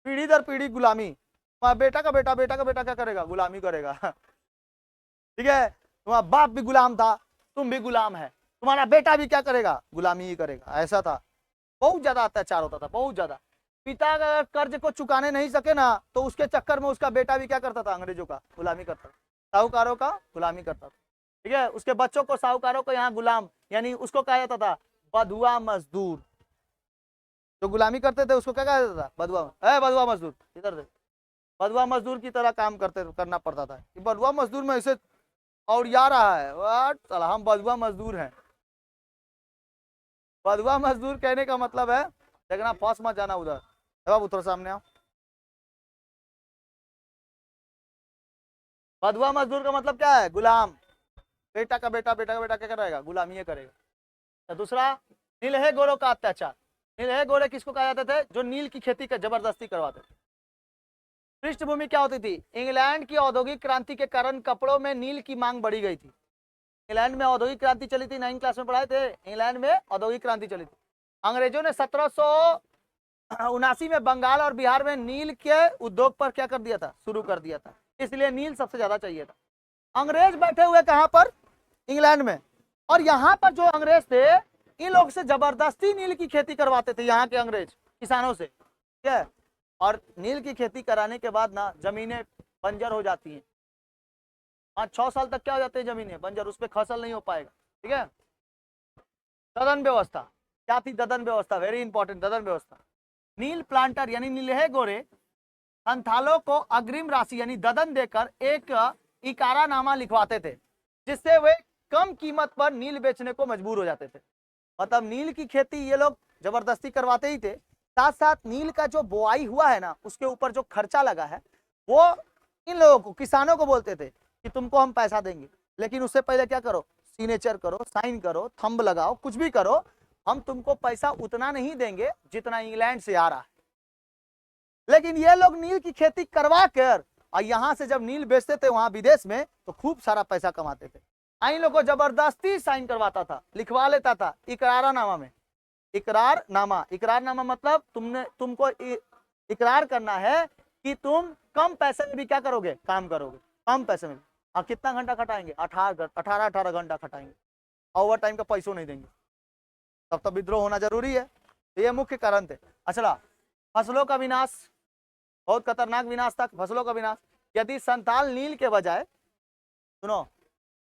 पीढ़ी दर पीढ़ी गुलामी। बेटा का बेटा, बेटा का बेटा क्या करेगा, गुलामी करेगा, ठीक है। तुम्हारा बाप भी गुलाम था, तुम भी गुलाम है, तुम्हारा बेटा भी क्या करेगा, गुलामी ही करेगा, ऐसा था। बहुत ज्यादा अत्याचार होता था, बहुत ज्यादा। पिता अगर कर्ज को चुकाने नहीं सके ना तो उसके चक्कर में उसका बेटा भी क्या करता था, अंग्रेजों का गुलामी करता था, साहूकारों का गुलामी करता था, ठीक है। उसके बच्चों को साहूकारों को यहाँ गुलाम, यानी उसको कहा जाता था बधुआ मजदूर। जो गुलामी करते थे उसको क्या कहा जाता था, बधुआ, बधुआ मजदूर, इधर देख, बधुआ मजदूर की तरह काम करना पड़ता था कि बधुआ मजदूर में ऐसे और या रहा है, चला हम बधुआ मजदूर हैं। बधुआ मजदूर कहने का मतलब है, देखना फंस मत जाना उधर, बाबू थोड़ा सामने आओ। बधुआ मजदूर का मतलब क्या है, गुलाम। बेटा का बेटा, बेटा का बेटा क्या करेगा, गुलामी करेगा। तो दूसरा, नीलहे गोरों का अत्याचार। नीलहे गोरे किसको कहा जाते थे, जो नील की खेती का जबरदस्ती करवाते थे। पृष्ठभूमि क्या होती थी, इंग्लैंड की औद्योगिक क्रांति के कारण कपड़ों में नील की मांग बढ़ी गई थी। इंग्लैंड में औद्योगिक क्रांति चली थी, 9वीं क्लास में पढ़ाए थे, इंग्लैंड में औद्योगिक क्रांति चली थी। अंग्रेजों ने 1779 में बंगाल और बिहार में नील के उद्योग पर क्या कर दिया था, शुरू कर दिया था, इसलिए नील सबसे ज्यादा चाहिए था। अंग्रेज बैठे हुए कहां पर, इंग्लैंड में, और यहाँ पर जो अंग्रेज थे इन लोग से जबरदस्ती नील की खेती करवाते थे, यहाँ के अंग्रेज किसानों से, ठीक है। और नील की खेती कराने के बाद ना जमीनें बंजर हो जाती हैं, 5-6 साल तक क्या हो जाते हैं जमीनें बंजर, उस पर फसल नहीं हो पाएगा। ठीक है। ददन व्यवस्था क्या थी? ददन व्यवस्था वेरी इंपॉर्टेंट। ददन व्यवस्था, नील प्लांटर यानी नीलहे गोरे संथालों को अग्रिम राशि यानी ददन देकर एक इकारानामा लिखवाते थे, जिससे वे कम कीमत पर नील बेचने को मजबूर हो जाते थे। मतलब नील की खेती ये लोग जबरदस्ती करवाते ही थे, साथ साथ नील का जो बोआई हुआ है ना, उसके ऊपर जो खर्चा लगा है वो इन लोगों को, किसानों को बोलते थे कि तुमको हम पैसा देंगे, लेकिन उससे पहले क्या करो, सिग्नेचर करो, साइन करो, थंब लगाओ, कुछ भी करो, हम तुमको पैसा उतना नहीं देंगे जितना इंग्लैंड से आ रहा है। लेकिन ये लोग नील की खेती करवा कर और यहां से जब नील बेचते थे वहां विदेश में, तो खूब सारा पैसा कमाते थे। इन लोग को जबरदस्ती साइन करवाता था, लिखवा लेता था इकरारनामा में। इकरारनामा मतलब तुमको इकरार करना है कि तुम कम पैसे में भी क्या करोगे, काम करोगे, कम पैसे में। और कितना घंटा खटाएंगे? 18 घंटा खटाएंगे, ओवर टाइम का पैसों नहीं देंगे। तब तो विद्रोह होना जरूरी है। तो ये मुख्य कारण थे। अच्छा, फसलों का विनाश, बहुत खतरनाक विनाश था फसलों का विनाश। यदि संताल नील के बजाय, सुनो,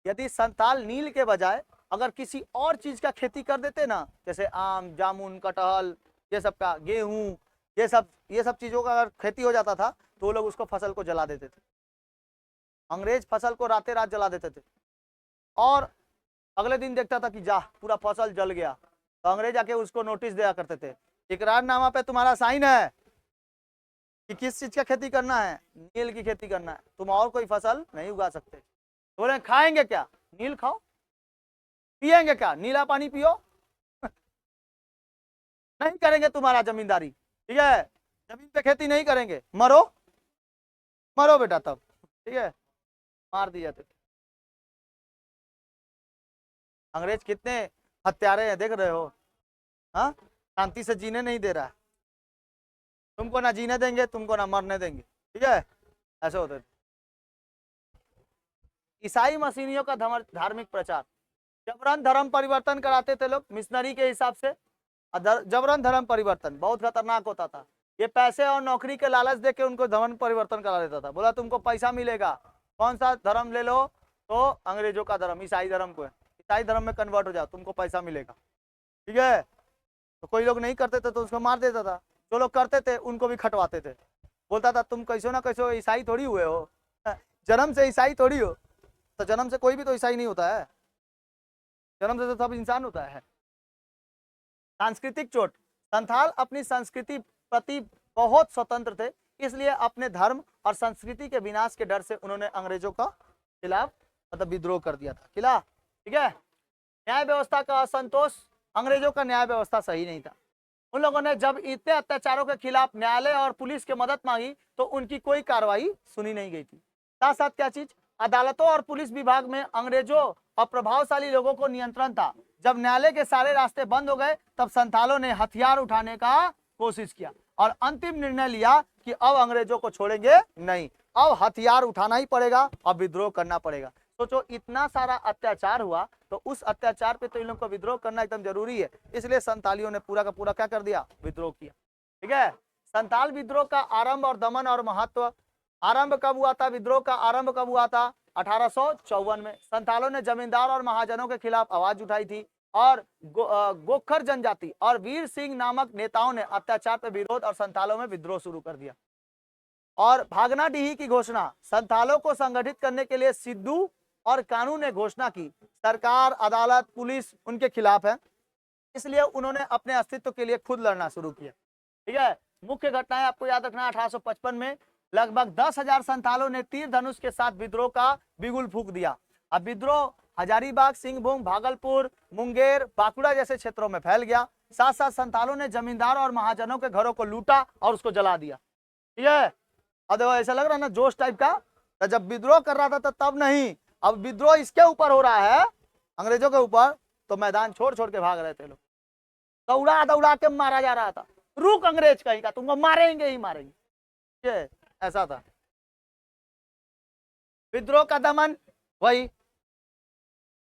यदि संताल नील के बजाय अगर किसी और चीज का खेती कर देते ना, जैसे आम, जामुन, कटहल, ये सब का, गेहूं, ये सब चीजों का अगर खेती हो जाता था, तो वो लोग उसको फसल को जला देते थे। अंग्रेज फसल को रातें रात जला देते थे और अगले दिन देखता था कि जा पूरा फसल जल गया, तो अंग्रेज आके उसको नोटिस दिया करते थे, इकरारनामा पे तुम्हारा साइन है कि किस चीज का खेती करना है, नील की खेती करना है, तुम और कोई फसल नहीं उगा सकते। बोले खाएंगे क्या? नील खाओ। पिएंगे क्या? नीला पानी पियो। नहीं करेंगे तुम्हारा जमींदारी, ठीक है, जमीन पे खेती नहीं करेंगे, मरो मरो बेटा तब, ठीक है, मार दिए जाते। अंग्रेज कितने हत्यारे हैं, देख रहे हो। हाँ, शांति से जीने नहीं दे रहा है, तुमको ना जीने देंगे, तुमको ना मरने देंगे, ठीक है, ऐसे होते थे। ईसाई मसीहियों का धार्मिक प्रचार, जबरन धर्म परिवर्तन कराते थे लोग मिशनरी के हिसाब से। जबरन धर्म परिवर्तन बहुत खतरनाक होता था। ये पैसे और नौकरी के लालच देके उनको धर्म परिवर्तन करा देता था। बोला तुमको पैसा मिलेगा, कौन सा धर्म ले लो, तो अंग्रेजों का धर्म, ईसाई धर्म को है, ईसाई धर्म में कन्वर्ट हो जाओ, तुमको पैसा मिलेगा, ठीक है। तो कोई लोग नहीं करते थे तो उसको मार देता था, जो लोग करते थे उनको भी खटवाते थे। बोलता था तुम कैसो ना कैसो ईसाई थोड़ी हुए हो, जन्म से ईसाई थोड़ी हो। तो जन्म से कोई भी तो ईसाई नहीं होता है, जन्म से तो सब इंसान होता है। सांस्कृतिक चोट, संथाल अपनी संस्कृति प्रति बहुत स्वतंत्र थे, इसलिए अपने धर्म और संस्कृति के विनाश के डर से उन्होंने अंग्रेजों का खिलाफ मतलब विद्रोह कर दिया था, खिला, ठीक है। न्याय व्यवस्था का असंतोष, अंग्रेजों का न्याय व्यवस्था सही नहीं था। उन लोगों ने जब इतने अत्याचारों के खिलाफ न्यायालय और पुलिस की मदद मांगी तो उनकी कोई कार्रवाई सुनी नहीं गई थी। साथ साथ क्या चीज, अदालतों और पुलिस विभाग में अंग्रेजों और प्रभावशाली लोगों को नियंत्रण था। जब न्यायालय के सारे रास्ते बंद हो गए तब संथालों ने हथियार उठाने का कोशिश किया और अंतिम निर्णय लिया कि अब अंग्रेजों को छोड़ेंगे नहीं, अब हथियार उठाना ही पड़ेगा और विद्रोह करना पड़ेगा। सोचो इतना सारा अत्याचार हुआ, तो उस अत्याचार पे तो इन लोगों को विद्रोह करना एकदम जरूरी है, इसलिए संतालियों ने पूरा का पूरा क्या कर दिया, विद्रोह किया, ठीक है। संताल विद्रोह का आरंभ और दमन और महत्व, आरंभ कब हुआ था, विद्रोह का आरंभ कब हुआ था, 1854 में। संतालों ने जमींदार और महाजनों के खिलाफ आवाज उठाई थी और गोखर जनजाति और वीर सिंह नामक नेताओं ने अत्याचार पर विरोध और संतालों में विद्रोह शुरू कर दिया। और भागनाडीही की घोषणा, संथालों को संगठित करने के लिए सिद्धू और कानून ने घोषणा की सरकार, अदालत, पुलिस उनके खिलाफ है, इसलिए उन्होंने अपने अस्तित्व के लिए खुद लड़ना शुरू किया, ठीक है। मुख्य घटनाएं आपको याद रखना, 1855 में लगभग 10,000 संथालों ने तीर धनुष के साथ विद्रोह का बिगुल फूंक दिया। अब विद्रोह हजारीबाग, सिंहभूम, भागलपुर, मुंगेर, बांकुड़ा जैसे क्षेत्रों में फैल गया। साथ साथ संथालों ने जमींदार और महाजनों के घरों को लूटा और उसको जला दिया, ठीक है। अब देखो ऐसा लग रहा है ना जोश टाइप का, तो जब विद्रोह कर रहा था तो तब नहीं, अब विद्रोह इसके ऊपर हो रहा है, अंग्रेजों के ऊपर, तो मैदान छोड़ छोड़ के भाग रहे थे लोग, दौड़ा दौड़ा के मारा जा रहा था, रुक अंग्रेज कहीं का, तुमको मारेंगे ही मारेंगे, ये ऐसा था। विद्रोह का दमन, वही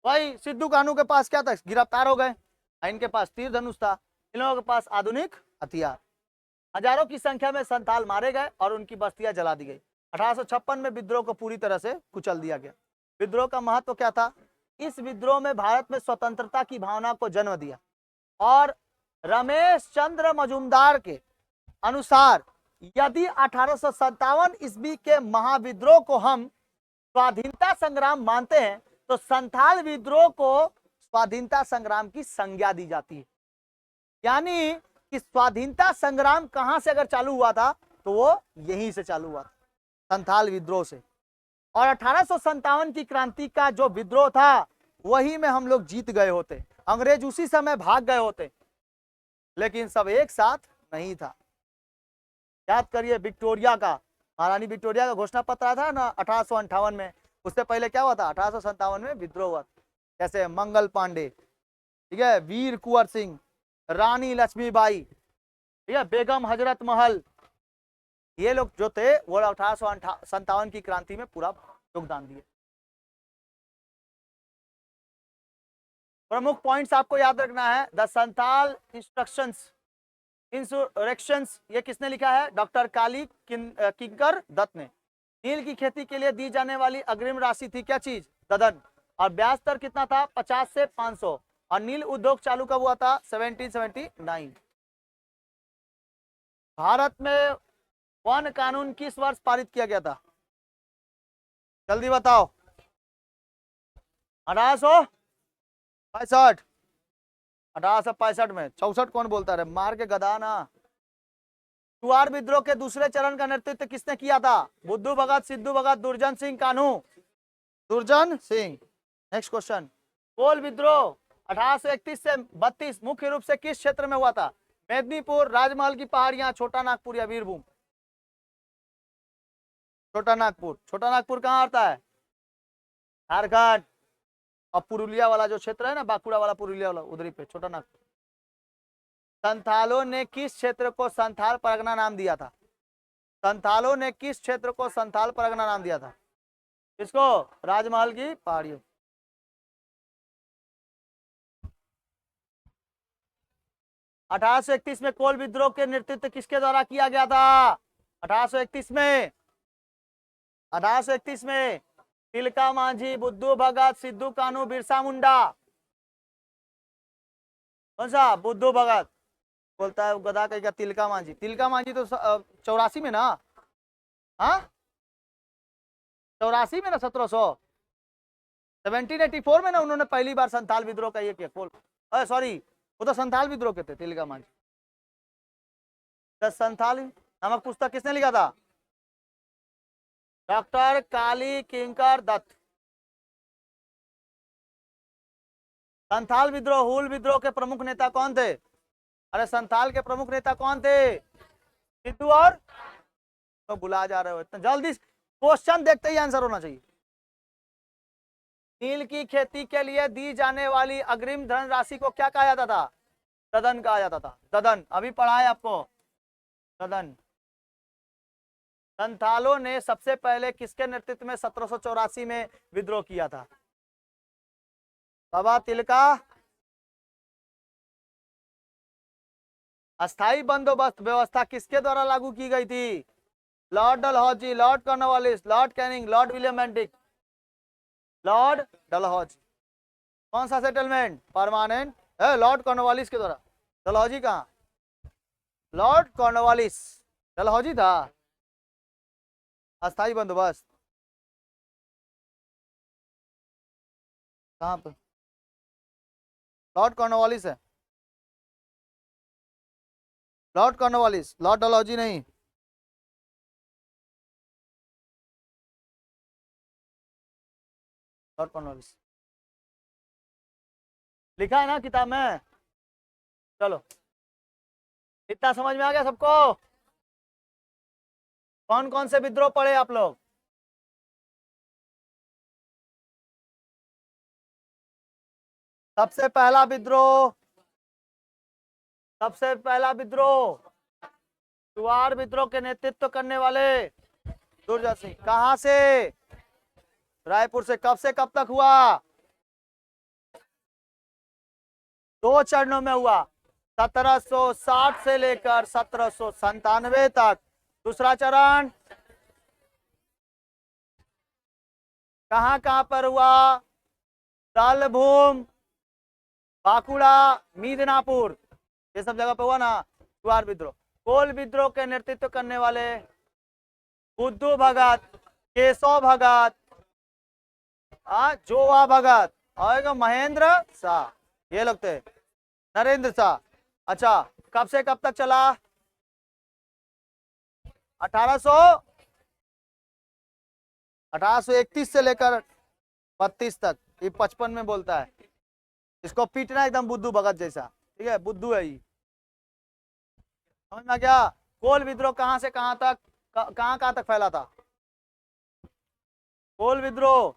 वही सिद्धू कानू के पास क्या था, गिरफ्तार हो गए, इनके पास तीर धनुष था, इन लोगों के पास आधुनिक हथियार। हजारों की संख्या में संथाल मारे गए और उनकी बस्तियां जला दी गई। 1856 में विद्रोह को पूरी तरह से कुचल दिया गया। विद्रोह का महत्व क्या था? इस विद्रोह में भारत में स्वतंत्रता की भावना को जन्म दिया और रमेश चंद्र मजूमदार के अनुसार यदि 1857 ईस्वी के महाविद्रोह को हम स्वाधीनता संग्राम मानते हैं तो संथाल विद्रोह को स्वाधीनता संग्राम की संज्ञा दी जाती है। यानी कि स्वाधीनता संग्राम कहां से अगर चालू हुआ था तो वो यहीं से चालू हुआ था, संथाल विद्रोह से। और 1857 की क्रांति का जो विद्रोह था वही में हम लोग जीत गए होते, अंग्रेज उसी समय भाग गए होते, लेकिन सब एक साथ नहीं था। याद करिए विक्टोरिया का, महारानी विक्टोरिया का घोषणा पत्र आया था ना 1858 में, उससे पहले क्या हुआ था? 1857 में विद्रोह हुआ। जैसे मंगल पांडे, ठीक है, वीर कुंवर सिंह, रानी लक्ष्मीबाई, ठीक है, बेगम हजरत महल, ये लोग जो थे वो 1857 की क्रांति में पूरा योगदान दिए। प्रमुख पॉइंट्स आपको याद रखना है। द संथाल इंसुरेक्शंस, ये किसने लिखा है? डॉक्टर काली किंकर दत्त ने। नील की खेती के लिए दी जाने वाली अग्रिम राशि थी क्या चीज? ददन। और ब्याज दर कितना था? 50 से 500। और नील उद्योग चालू कब हुआ था? 1779। भारत में वन कानून किस वर्ष पारित किया गया था? जल्दी बताओ। 1865। 1865 में। 64 कौन बोलता रहे? मार के गधा ना। चुआर विद्रोह के दूसरे चरण का नेतृत्व किसने किया था? बुद्धू भगत, सिद्धू भगत, दुर्जन सिंह कान्हू? दुर्जन सिंह। Next question. कोल विद्रोह 1831 से 32 मुख्य रूप से किस क्षेत्र में हुआ था? मेदिनीपुर, राजमहल की पहाड़ियां, छोटा नागपुर या वीरभूम? छोटा नागपुर। छोटा नागपुर कहाँ आता है? झारखंड। और पुरुलिया वाला जो क्षेत्र है ना, बांकुड़ा वाला, पुरुलिया वाला, उधरी पे छोटा नागपुर। संथालों ने किस क्षेत्र को संथाल परगना नाम दिया था? संथालों ने किस क्षेत्र को संथाल परगना नाम दिया था? किसको? राजमहल की पहाड़ियों। 1831 में कोल विद्रोह के नेतृत्व किसके द्वारा किया गया था? 1831 में 1831 में तिलका मांझी, बुद्धू भगत, सिद्धू कान्हू, बिरसा मुंडा? कौन सा? बुद्धू भगत। बोलता है गधा कहेगा तिलका मांझी। तिलका मांझी तो 84 में ना? हाँ, 84 में ना, 1784 में ना उन्होंने पहली बार संथाल विद्रोह का ये किया। कोल, सॉरी, वो तो संथाल विद्रोह के थे, तिलका मांझी। द संथाल नामक पुस्तक किसने लिखा था? डॉक्टर काली किंकर दत्त। संथाल विद्रोह, हुल विद्रोह के प्रमुख नेता कौन थे? अरे संथाल के प्रमुख नेता कौन थे? सिद्धू और? तो बुला जा रहे हो इतना जल्दी, क्वेश्चन देखते ही आंसर होना चाहिए। नील की खेती के लिए दी जाने वाली अग्रिम धनराशि को क्या कहा जाता था? ददन कहा जाता था। ददन अभी पढ़ा है आपको, ददन। संथालों ने सबसे पहले किसके नेतृत्व में 1784 में विद्रोह किया था? बाबा तिलका। अस्थाई बंदोबस्त व्यवस्था किसके द्वारा लागू की गई थी? Lord Dalhousie, Lord Cornwallis, Lord Canning, Lord William Bentinck? Lord Dalhousie. कौन सा सेटलमेंट? परमानेंट। लॉर्ड कॉर्नवालिस के द्वारा। डलहौजी कहाँ? Lord Cornwallis. डलहौजी था। अस्थाई बंदोबस्त कहाँ पर? लॉर्ड कॉर्नवालिस है। लॉर्ड कॉर्नवालिस, लॉर्ड डलहौजी नहीं। लॉर्ड कॉर्नवालिस लिखा है ना किताब में। चलो, इतना समझ में आ गया सबको? कौन कौन से विद्रोह पढ़े आप लोग? सबसे पहला विद्रोह, सबसे पहला विद्रोह चुआर विद्रोह के नेतृत्व करने वाले दुर्जन सिंह। कहां से? रायपुर से। कब से कब तक हुआ? 2 चरणों में हुआ। 1760 से लेकर 1797 तक। दूसरा चरण कहां कहां पर हुआ? दलभूम, बांकुड़ा, मिदनापुर, ये सब जगह पे हुआ ना चुआर विद्रोह। कोल विद्रोह के नेतृत्व करने वाले बुद्धू भगत, केशव भगत, जोवा भगत और महेंद्र शाह, ये लोग थे। नरेंद्र शाह। अच्छा, कब से कब तक चला? 1831 से लेकर 32 तक। ये 55 में बोलता है। इसको पीटना एकदम बुद्धू भगत जैसा, ठीक है, बुद्धू है ये। समझ में क्या? कोल विद्रोह कहां से कहां तक, कहां कहां तक फैला था? कोल विद्रोह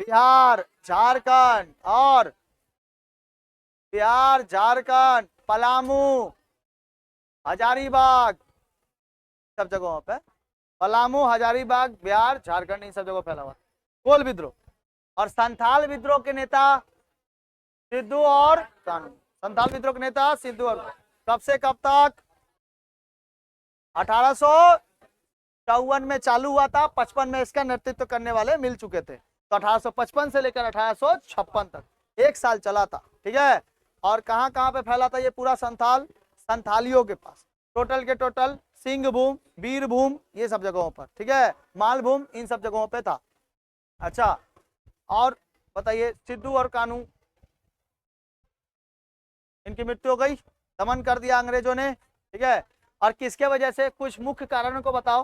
बिहार, झारखंड और बिहार, झारखंड, पलामू, हजारीबाग, सब जगहों पे। पलामू, हजारीबाग, बिहार, झारखंड, इन सब जगहों फैला हुआ कोल विद्रोह। और संथाल विद्रोह के नेता सिद्धू और कानू। संथाल विद्रोह के नेता सिद्धू और कब से कब तक? 1854 में चालू हुआ था, 55 में इसका नेतृत्व करने वाले मिल चुके थे। तो 1855 से लेकर 1856 तक 1 साल चला था, ठीक है। और कहां कहां पे फैला था ये पूरा संथालियों के पास? टोटल के टोटल सिंहभूम, बीरभूम, ये सब जगहों पर, ठीक है, मालभूम, इन सब जगहों पे था। अच्छा, और बताइए, सिद्धू और कानू, इनकी मृत्यु हो गई, दमन कर दिया अंग्रेजों ने, ठीक है। और किसके वजह से? कुछ मुख्य कारणों को बताओ।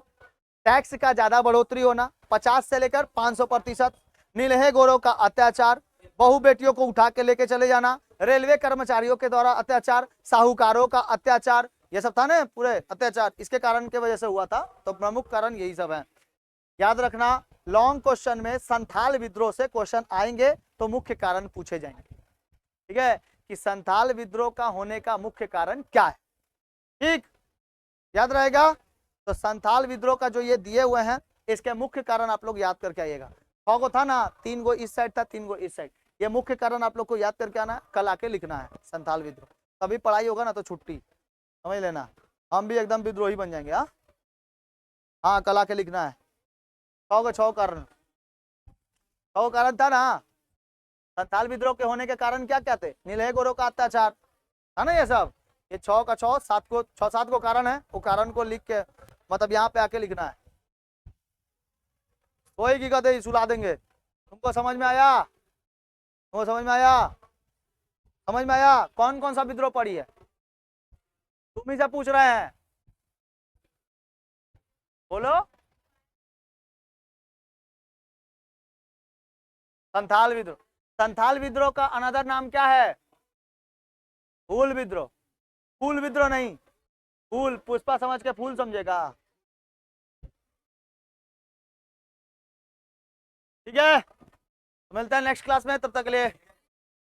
टैक्स का ज्यादा बढ़ोतरी होना 50 से लेकर 500%, नीलहे गोरों का अत्याचार, बहु बेटियों को उठा के लेके चले जाना, रेलवे कर्मचारियों के द्वारा अत्याचार, साहूकारों का अत्याचार, ये सब था ना पूरे अत्याचार, इसके कारण के वजह से हुआ था। तो प्रमुख कारण यही सब है। याद रखना, लॉन्ग क्वेश्चन में संथाल विद्रोह से क्वेश्चन आएंगे तो मुख्य कारण पूछे जाएंगे, ठीक है, कि संथाल विद्रोह का होने का मुख्य कारण क्या है, ठीक, याद रहेगा। तो संथाल विद्रोह का जो ये दिए हुए हैं, इसके मुख्य कारण आप लोग याद करके आइएगा। 6 को था ना, 3 गो इस साइड था, 3 गो इस साइड, ये मुख्य कारण आप लोग को याद करके आना है, कल आके लिखना है संथाल विद्रोह। तभी पढ़ाई होगा ना तो छुट्टी, समझ लेना, हम भी एकदम विद्रोही बन जाएंगे। हाँ, कल आके लिखना है। 6 कारण, 6 कारण था ना। संथाल विद्रोह के होने के कारण क्या क्या थे? नीलहे गोरों का अत्याचार था ना, ये सब, ये 6 का 6, 7 को कारण है, वो कारण को लिख के मतलब यहाँ पे आके लिखना है। कोई की कहते सुला देंगे। तुमको समझ में आया? तुमको समझ में आया? समझ में आया? कौन कौन सा विद्रोह पड़ी है? तुम ही से पूछ रहे हैं, बोलो। संथाल विद्रोह। संथाल विद्रोह का अनदर नाम क्या है? फूल विद्रोह। फूल विद्रोह नहीं, फूल पुष्पा समझ के फूल समझेगा, ठीक है। मिलते हैं नेक्स्ट क्लास में, तब तक के लिए